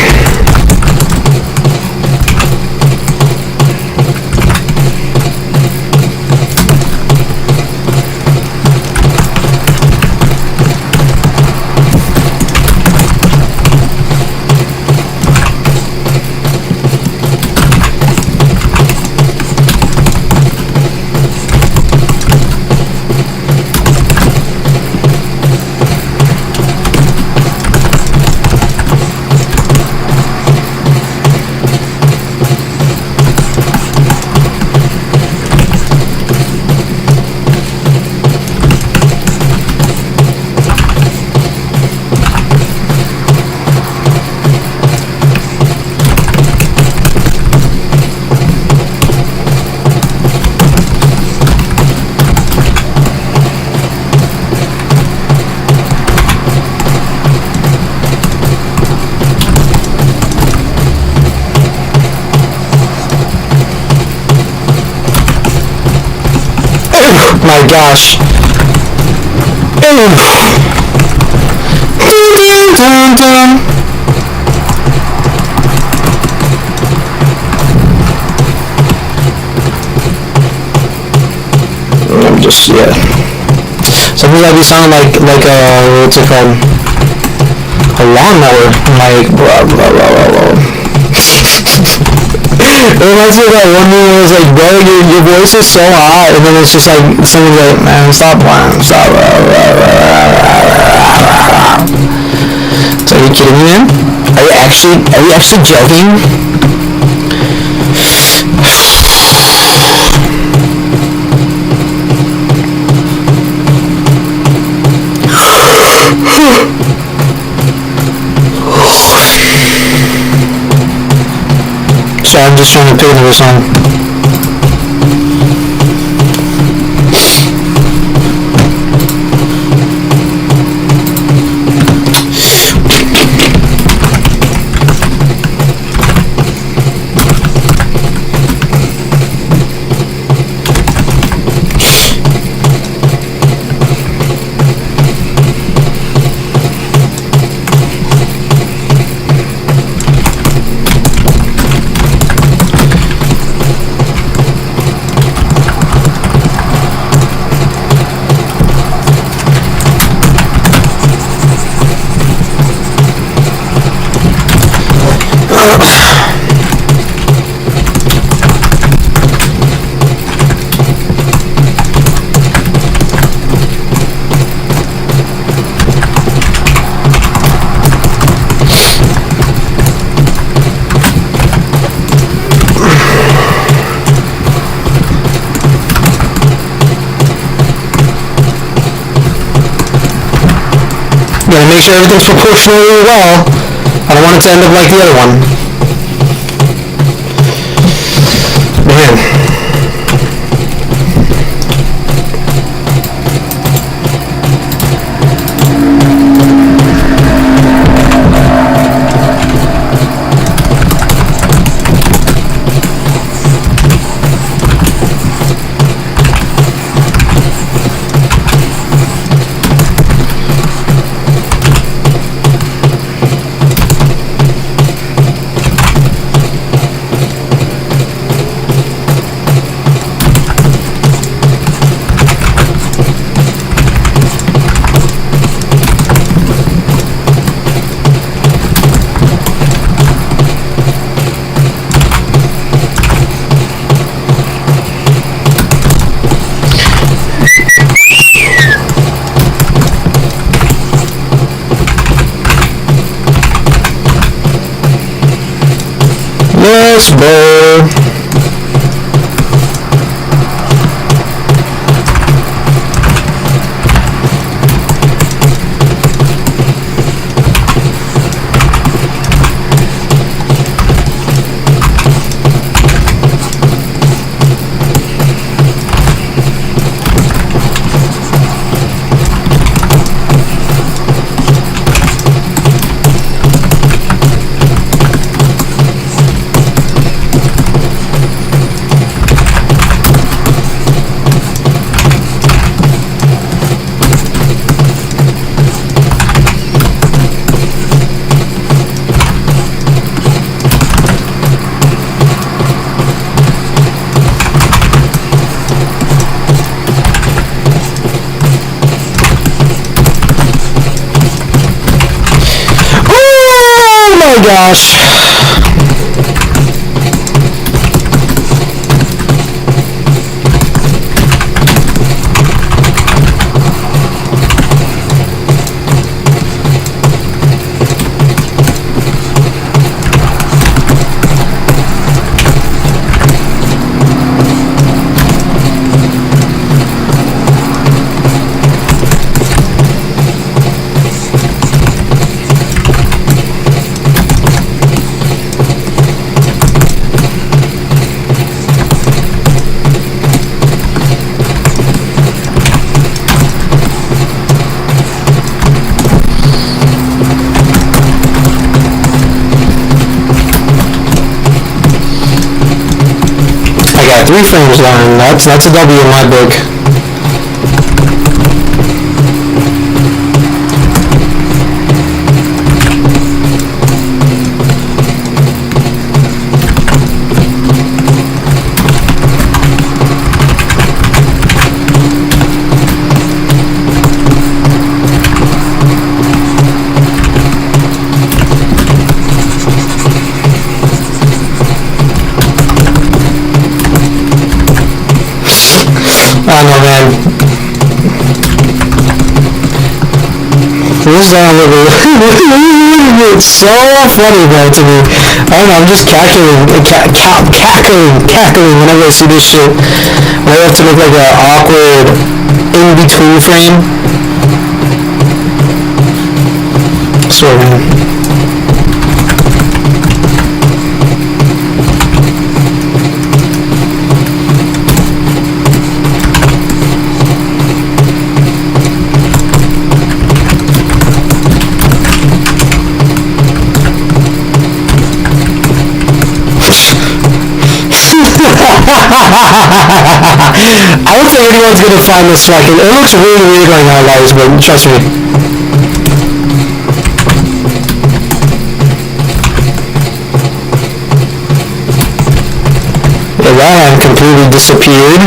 My gosh. I'm just, yeah. Something that be sounding like what's it called? A lawnmower. Like, blah, blah, blah, blah, blah. It reminds me of that one movie where it's like, bro, your voice is so hot, and then it's just like, someone's like, man, stop playing, stop. So are you kidding me, man? Are you actually joking? So I'm just trying to pick another song. Gotta make sure everything's proportionally well. I don't want it to end up like the other one. Man. Yes, bro. Oh my gosh. I got 3 frames down. That's a W in my book. this down a little bit. It's so funny, bro, to me. I don't know, I'm just cackling whenever I see this shit. I have to make like an awkward in-between frame. I swear, man. I don't think anyone's gonna find this fucking. It looks really weird right now, guys, but trust me. Yeah, that hand completely disappeared.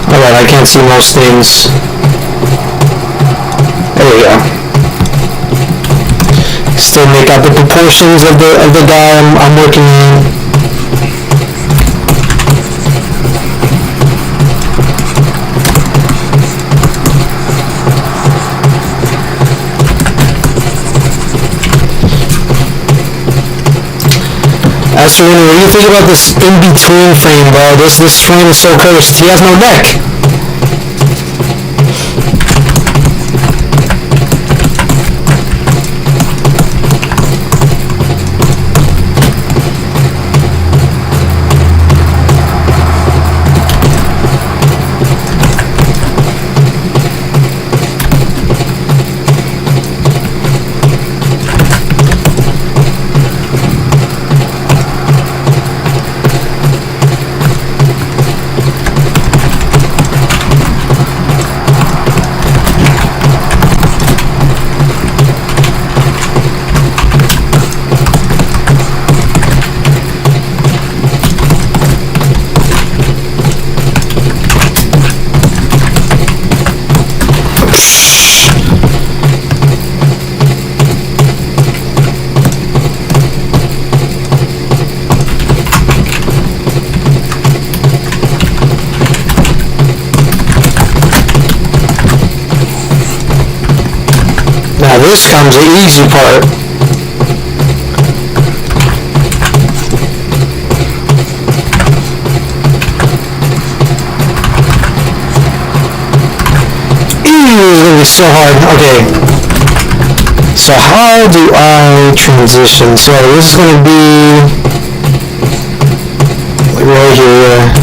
Alright, I can't see most things. There we go. Still make out the proportions of the guy I'm working in. As for what do you think about this in-between frame, bro? This frame is so cursed. He has no neck. Now this comes the easy part. It's gonna be so hard. Okay. So how do I transition? So this is gonna be like right here.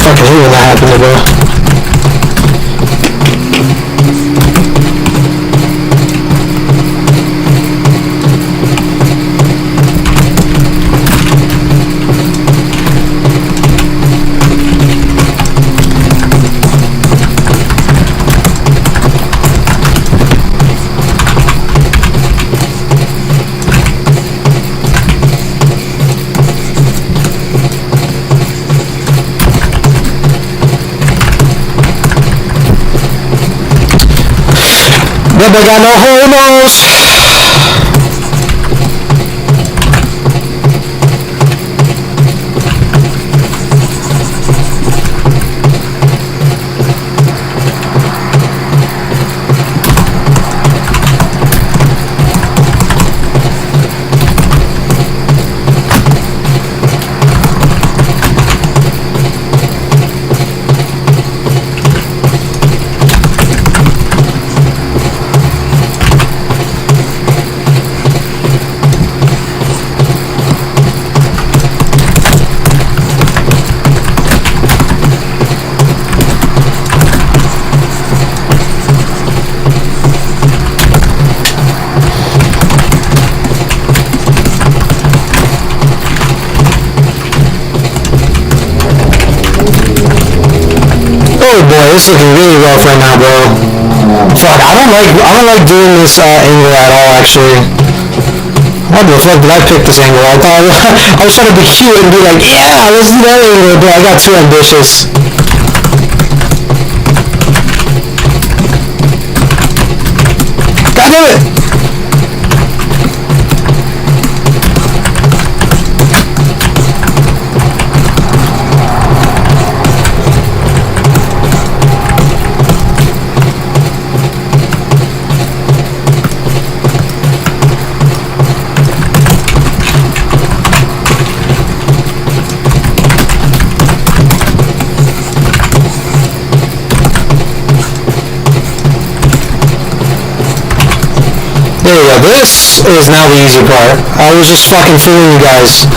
I hate when that happens, bro. That boy got no hormones. Oh boy, this is looking really rough right now, bro. Fuck, I don't like doing this angle at all. Actually, why the fuck did I pick this angle? I thought I was trying to be cute and be like, yeah, let's do that angle, but I got too ambitious. God damn it! There we go. This is now the easy part. I was just fucking fooling you guys.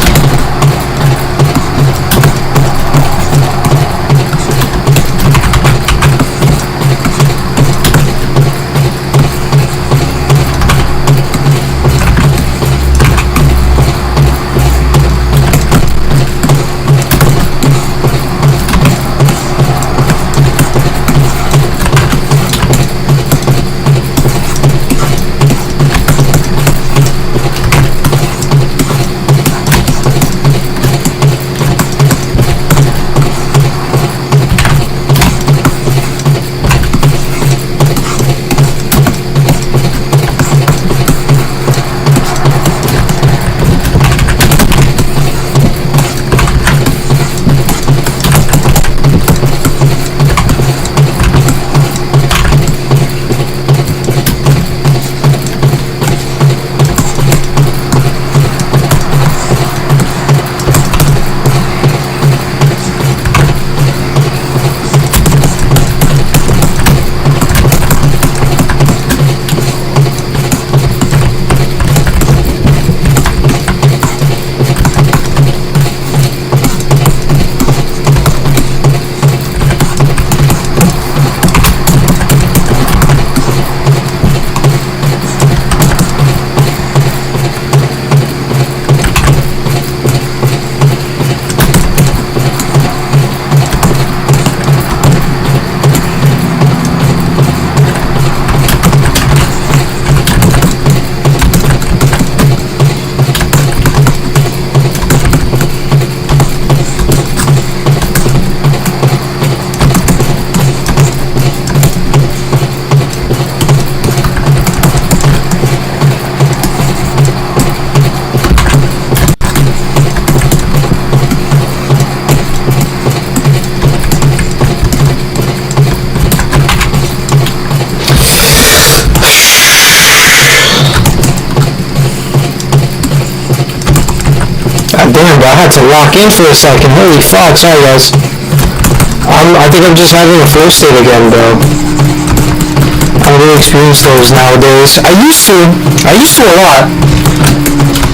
God damn, bro, I had to lock in for a second. Holy fuck, sorry guys. I think I'm just having a flow state again, bro. I don't really experience those nowadays. I used to a lot.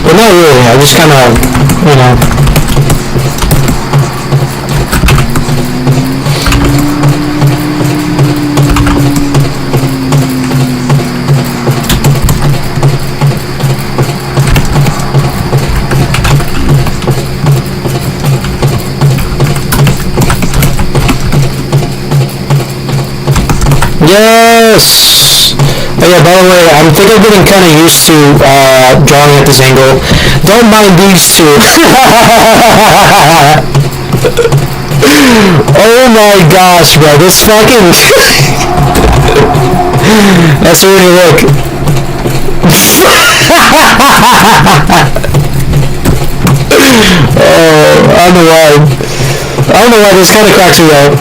But not really, I just kinda, you know. Yes! Oh yeah, by the way, I think I'm getting kind of used to drawing at this angle. Don't mind these two. Oh my gosh, bro, this fucking... That's where you look. Oh, I don't know why. I don't know why this kind of cracks me out.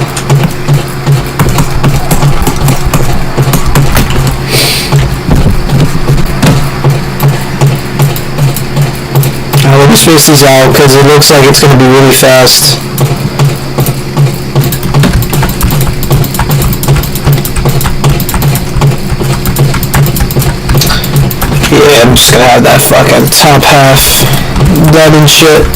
Let me space these out because it looks like it's going to be really fast. Yeah, I'm just going to have that fucking top half done and shit.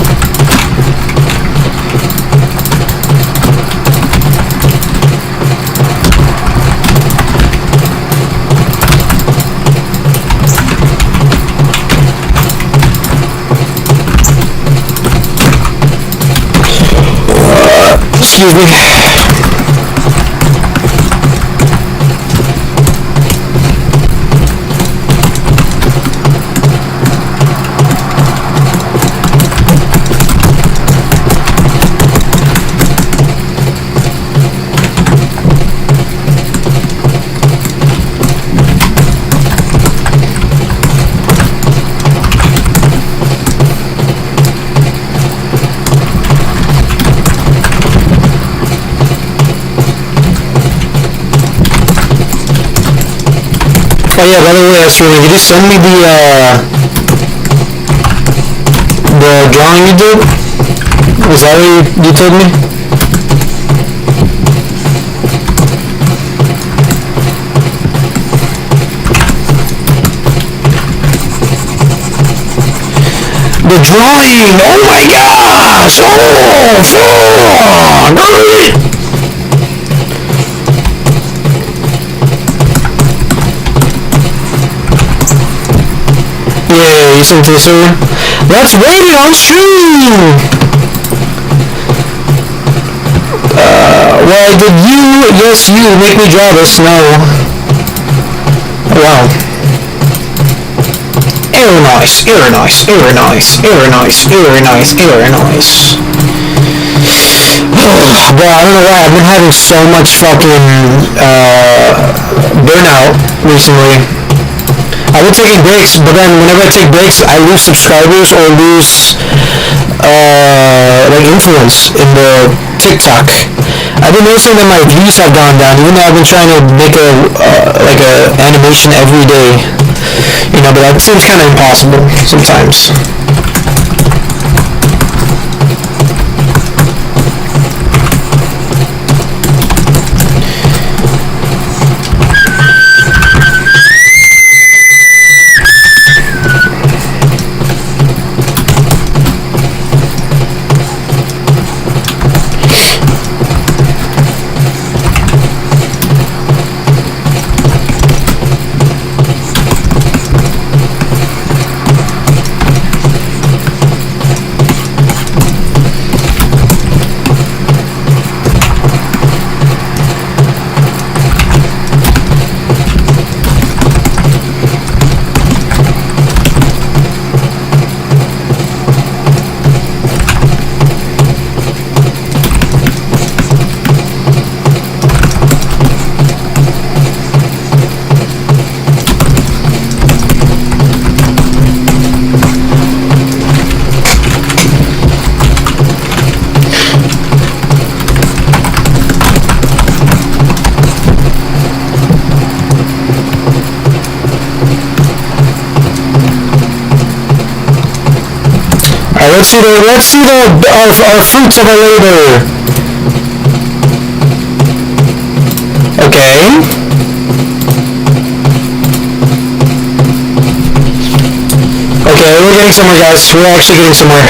Excuse me. Oh yeah, by the way, Astrid, could you send me the drawing you did? Is that what you told me? The drawing! Oh my gosh! Oh, fuck! Yeah, you sent this over. Let's rate it on stream! Well, did you, yes you, make me draw this? No. Wow. Error nice, error nice, error nice, error nice, error nice, error nice. Bro, I don't know why, I've been having so much fucking, burnout recently. I've been taking breaks, but then whenever I take breaks, I lose subscribers or lose, like influence in the TikTok. I've been noticing that my views have gone down, even though I've been trying to make like a animation every day. You know, but that seems kind of impossible sometimes. Let's see our fruits of our labor. Okay. Okay, we're getting somewhere, guys. We're actually getting somewhere.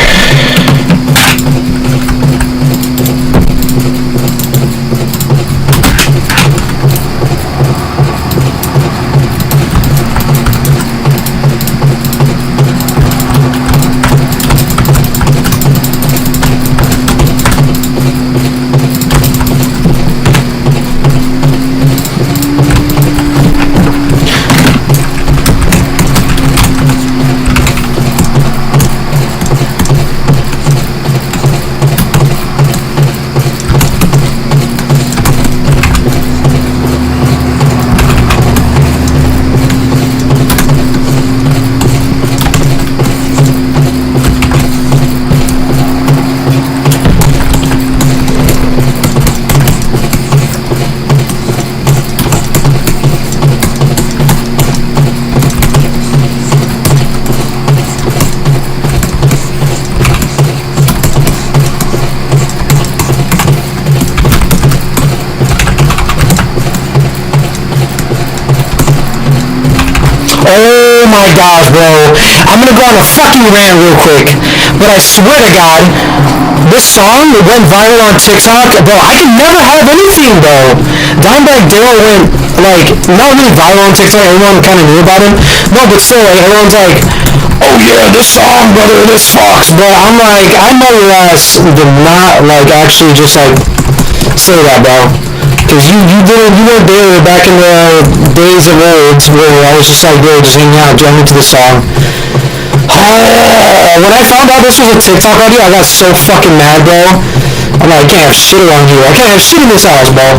my gosh, bro. I'm gonna go on a fucking rant real quick. But I swear to God, this song went viral on TikTok. Bro, I can never have anything, bro. Dimebag Darrell went, like, not really viral on TikTok. Everyone kind of knew about him. No, but still, like, everyone's like, oh yeah, this song, brother, this fucks. But I'm like, I know your ass did not, like, actually just, like, say that, bro. Because you weren't there back in the days of old where I was just like, bro, just hanging out, jamming to the song. When I found out this was a TikTok audio, I got so fucking mad, bro. I'm like, I can't have shit around here. I can't have shit in this house, bro.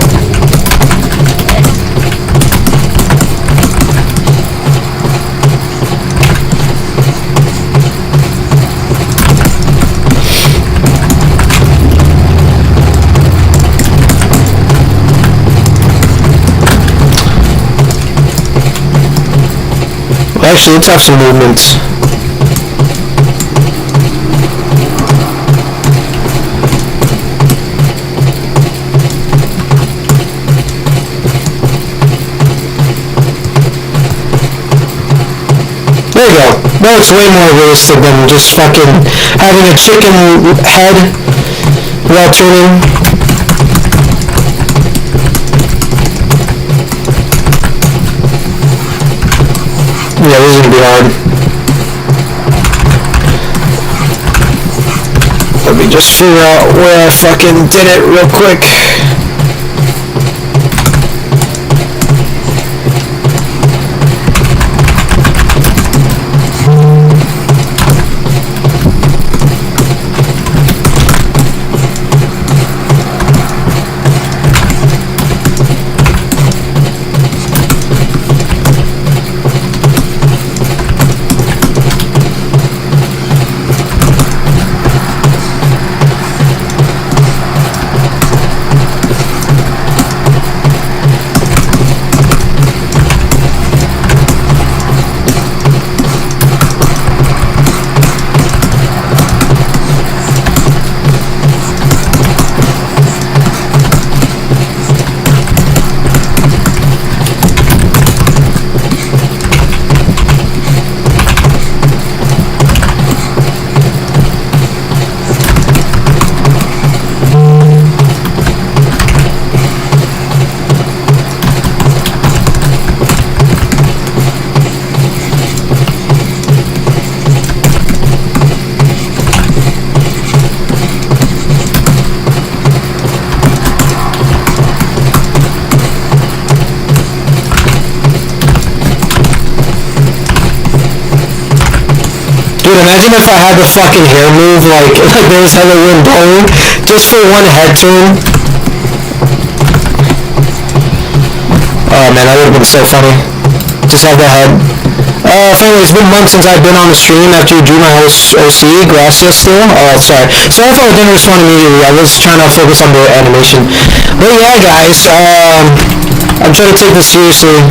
Actually, let's have some movements. There you go. That looks way more realistic than just fucking having a chicken head while turning. Yeah, this is gonna be hard. Let me just figure out where I fucking did it real quick. Dude, imagine if I had the fucking hair move like there was hella wind blowing just for one head turn. Oh man, that would have been so funny. Just have the head. Finally, it's been months since I've been on the stream after you drew my whole OC. Gracias still? Oh, sorry. Sorry if I didn't respond immediately. I was trying to focus on the animation. But yeah, guys, I'm trying to take this seriously.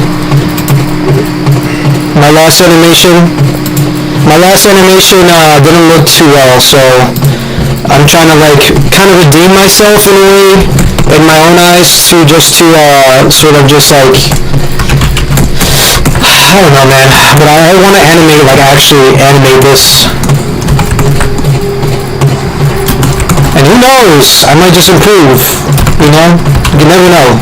My last animation didn't look too well, so I'm trying to like kind of redeem myself in a way in my own eyes to sort of just like I don't know, man, but I want to animate, like actually animate this, and who knows, I might just improve, you know, you never know.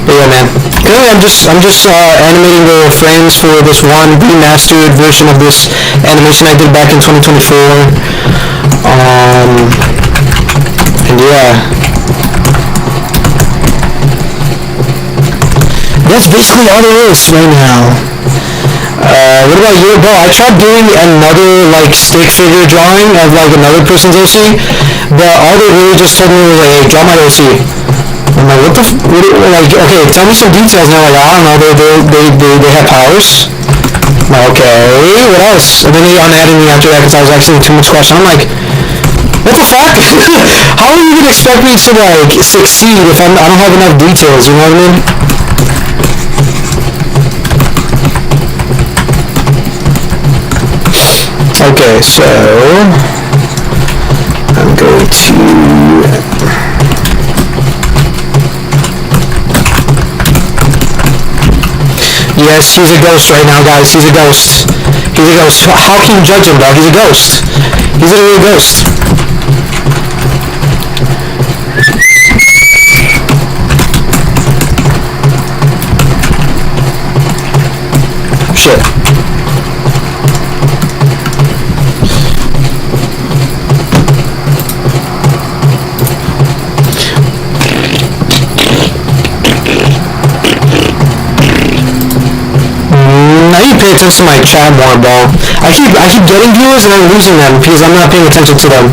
But yeah, man, currently I'm just animating the frames for this one remastered version of this animation I did back in 2024, and yeah, that's basically all there is right now. What about you, bro? I tried doing another like stick figure drawing of like another person's OC, but all they really just told me was like, hey, draw my OC. I'm like, like, okay, tell me some details. And they're like, I don't know, they have powers. I'm like, okay, what else? And then they unadded me after that because I was asking too much questions. I'm like, what the fuck? How are you gonna expect me to like succeed if I don't have enough details? You know what I mean? Okay, so I'm going to. Yes, he's a ghost right now, guys. He's a ghost. He's a ghost. How can you judge him, dog? He's a ghost. He's literally a ghost. Shit. I need to pay attention to my chat more, bro. I keep getting viewers and I'm losing them because I'm not paying attention to them.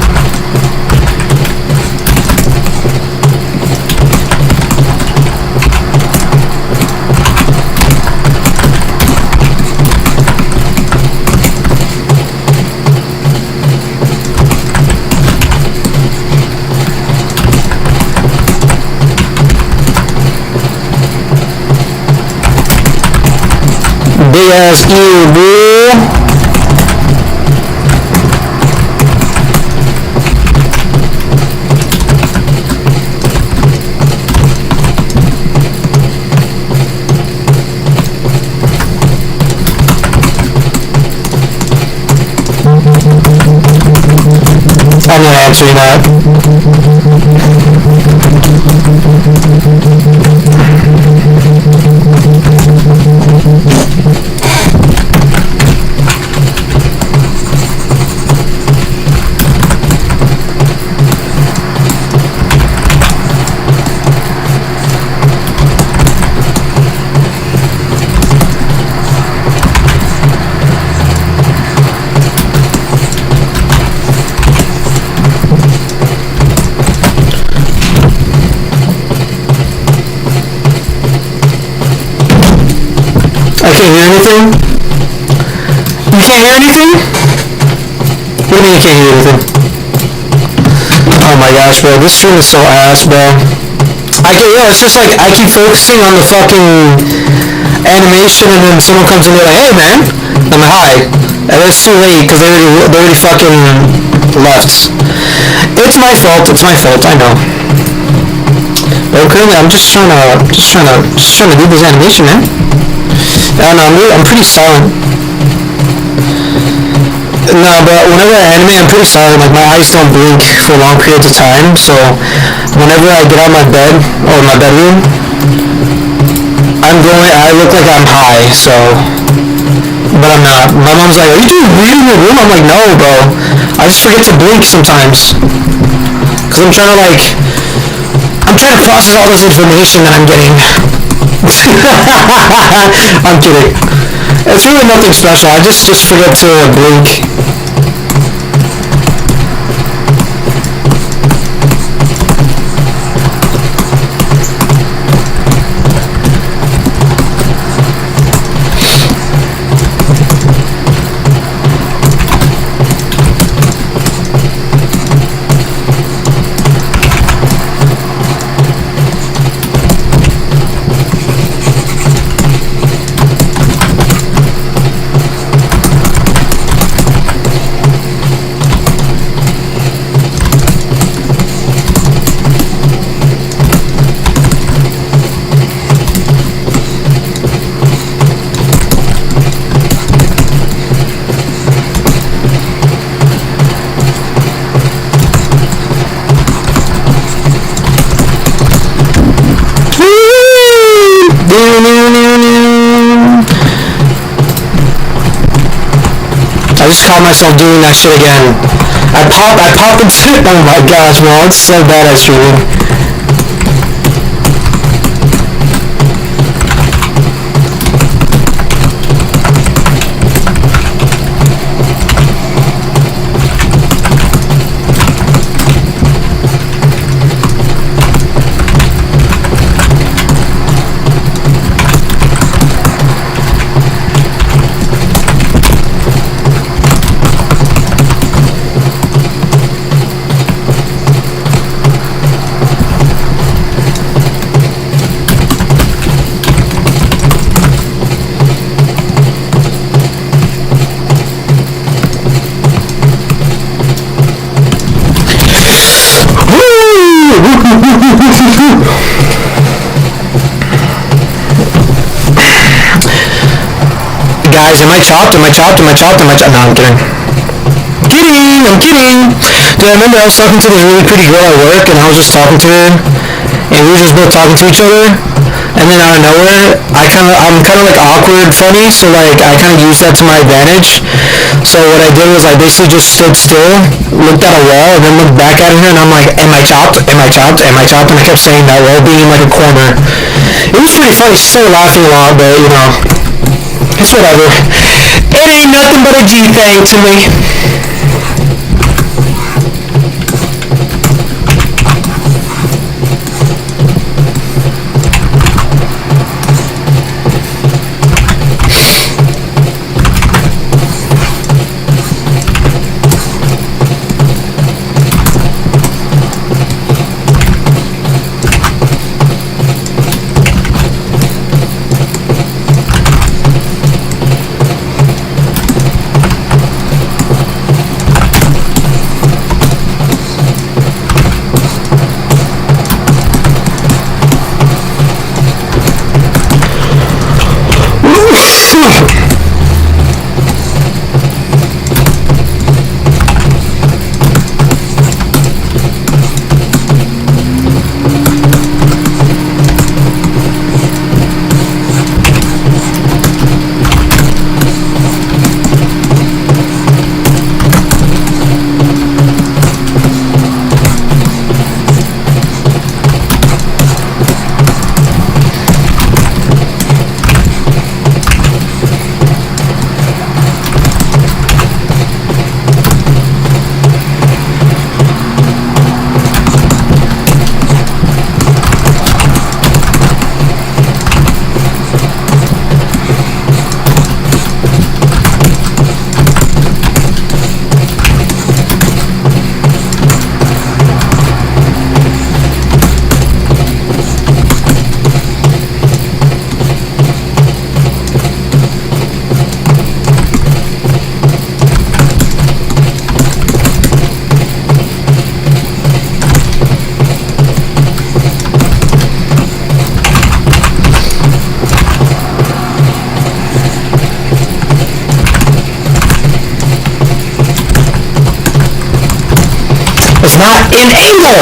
Big ass ear, bro. I'm not answering that. I can't hear anything? You can't hear anything? What do you mean you can't hear anything? Oh my gosh, bro, this stream is so ass, bro. It's just like, I keep focusing on the fucking animation and then someone comes in and they're like, hey man, I'm like, hi. And it's too late because they already fucking left. It's my fault, I know. But currently I'm just trying to do this animation, man. I don't know, I'm pretty silent. No, but whenever I animate, I'm pretty silent. Like, my eyes don't blink for long periods of time, so whenever I get out of my bed, or my bedroom, I look like I'm high, so, but I'm not. My mom's like, are you doing weed in your room? I'm like, no, bro. I just forget to blink sometimes. Because I'm trying to process all this information that I'm getting. I'm kidding. It's really nothing special. I just forget to blink. I just caught myself doing that shit again. I pop into it. Oh my gosh, bro, it's so bad at streaming. guys, am I chopped? Am I chopped? Am I chopped? Am I chopped? No, I'm kidding. I'm kidding. Dude, I remember I was talking to this really pretty girl at work, and I was just talking to her, and we were just both talking to each other, and then out of nowhere, I'm kind of like awkward funny, so like I kind of used that to my advantage. So what I did was I basically just stood still, looked at a wall, and then looked back at her, and I'm like, am I chopped? Am I chopped? Am I chopped? And I kept saying that while being in like a corner. It was pretty funny. She started laughing a lot, but you know, it's whatever. It ain't nothing but a G thing to me. It's not an angle.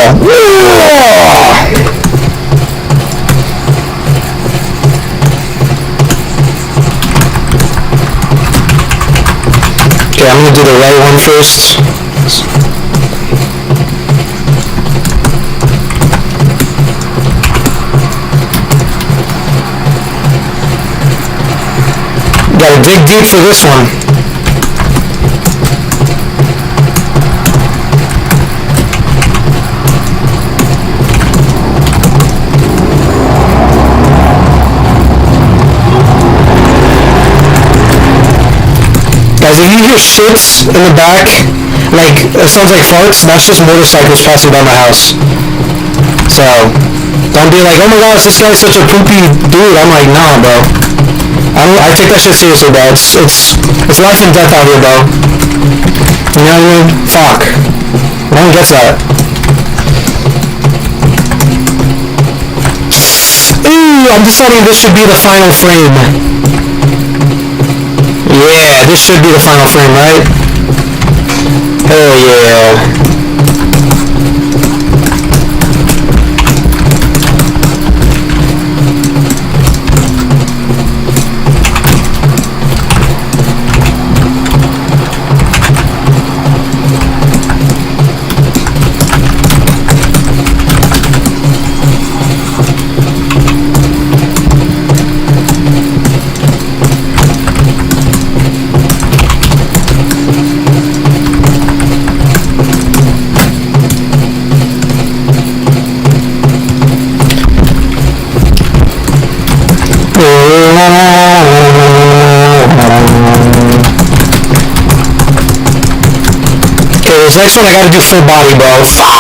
Okay, I'm gonna do the right one first. Gotta dig deep for this one. Guys, if you hear shits in the back, like, it sounds like farts, that's just motorcycles passing by my house. So, don't be like, oh my gosh, this guy's such a poopy dude. I'm like, nah, bro. I take that shit seriously, bro. It's life and death out here, bro. You know what I mean? Fuck. No one gets that. Ooh, I'm deciding this should be the final frame. Yeah, this should be the final frame, right? Hell yeah. This next one I gotta do full body, bro. Fuck.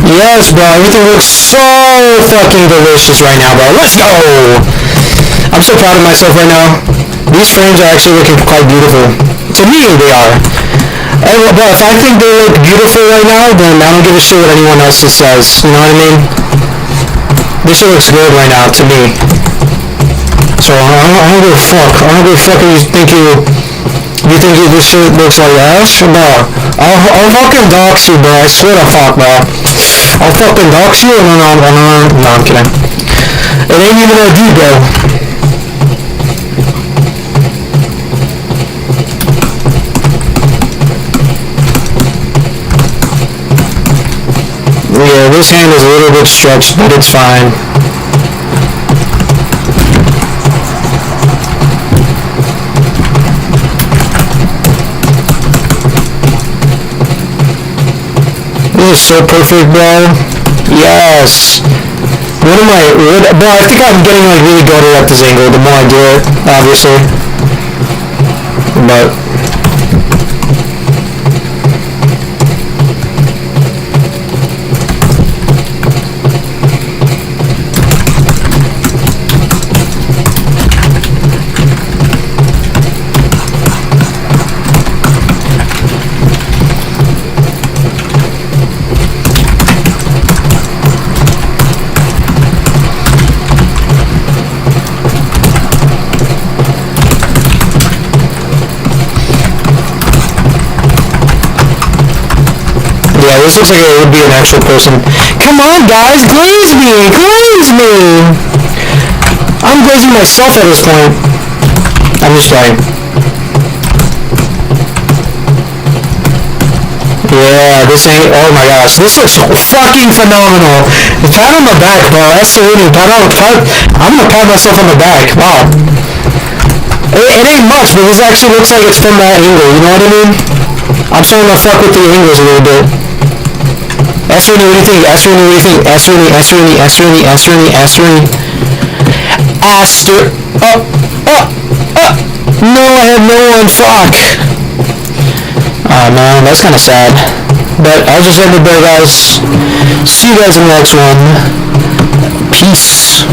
Yes, bro. Everything looks so fucking delicious right now, bro. Let's go! I'm so proud of myself right now. These frames are actually looking quite beautiful. To me, they are. But if I think they look beautiful right now, then I don't give a shit what anyone else says. You know what I mean? This shit looks good right now to me. So I don't give a fuck. I don't give a fuck if you think this shit looks like ass? No. I'll fucking dox you, bro. I swear to fuck, bro. I'll fucking dox you and no, I'm kidding. It ain't even a dude, bro. Yeah, this hand is a little bit stretched, but it's fine. This is so perfect, bro. Yes. Bro, I think I'm getting like really goated at this angle the more I do it, obviously. But yeah, this looks like it would be an actual person. Come on, guys, glaze me! Glaze me! I'm glazing myself at this point. I'm just playing. Yeah, this ain't... Oh my gosh, this looks fucking phenomenal. Pat on the back, bro. Absolutely. I'm gonna pat myself on the back. Wow. It ain't much, but this actually looks like it's from that angle. You know what I mean? I'm starting to fuck with the angles a little bit. Asrini, what do you think? Asrini, what do you think? Asrini. No, I have no one. Fuck. Oh man, that's kind of sad. But I'll just end it there, guys. See you guys in the next one. Peace.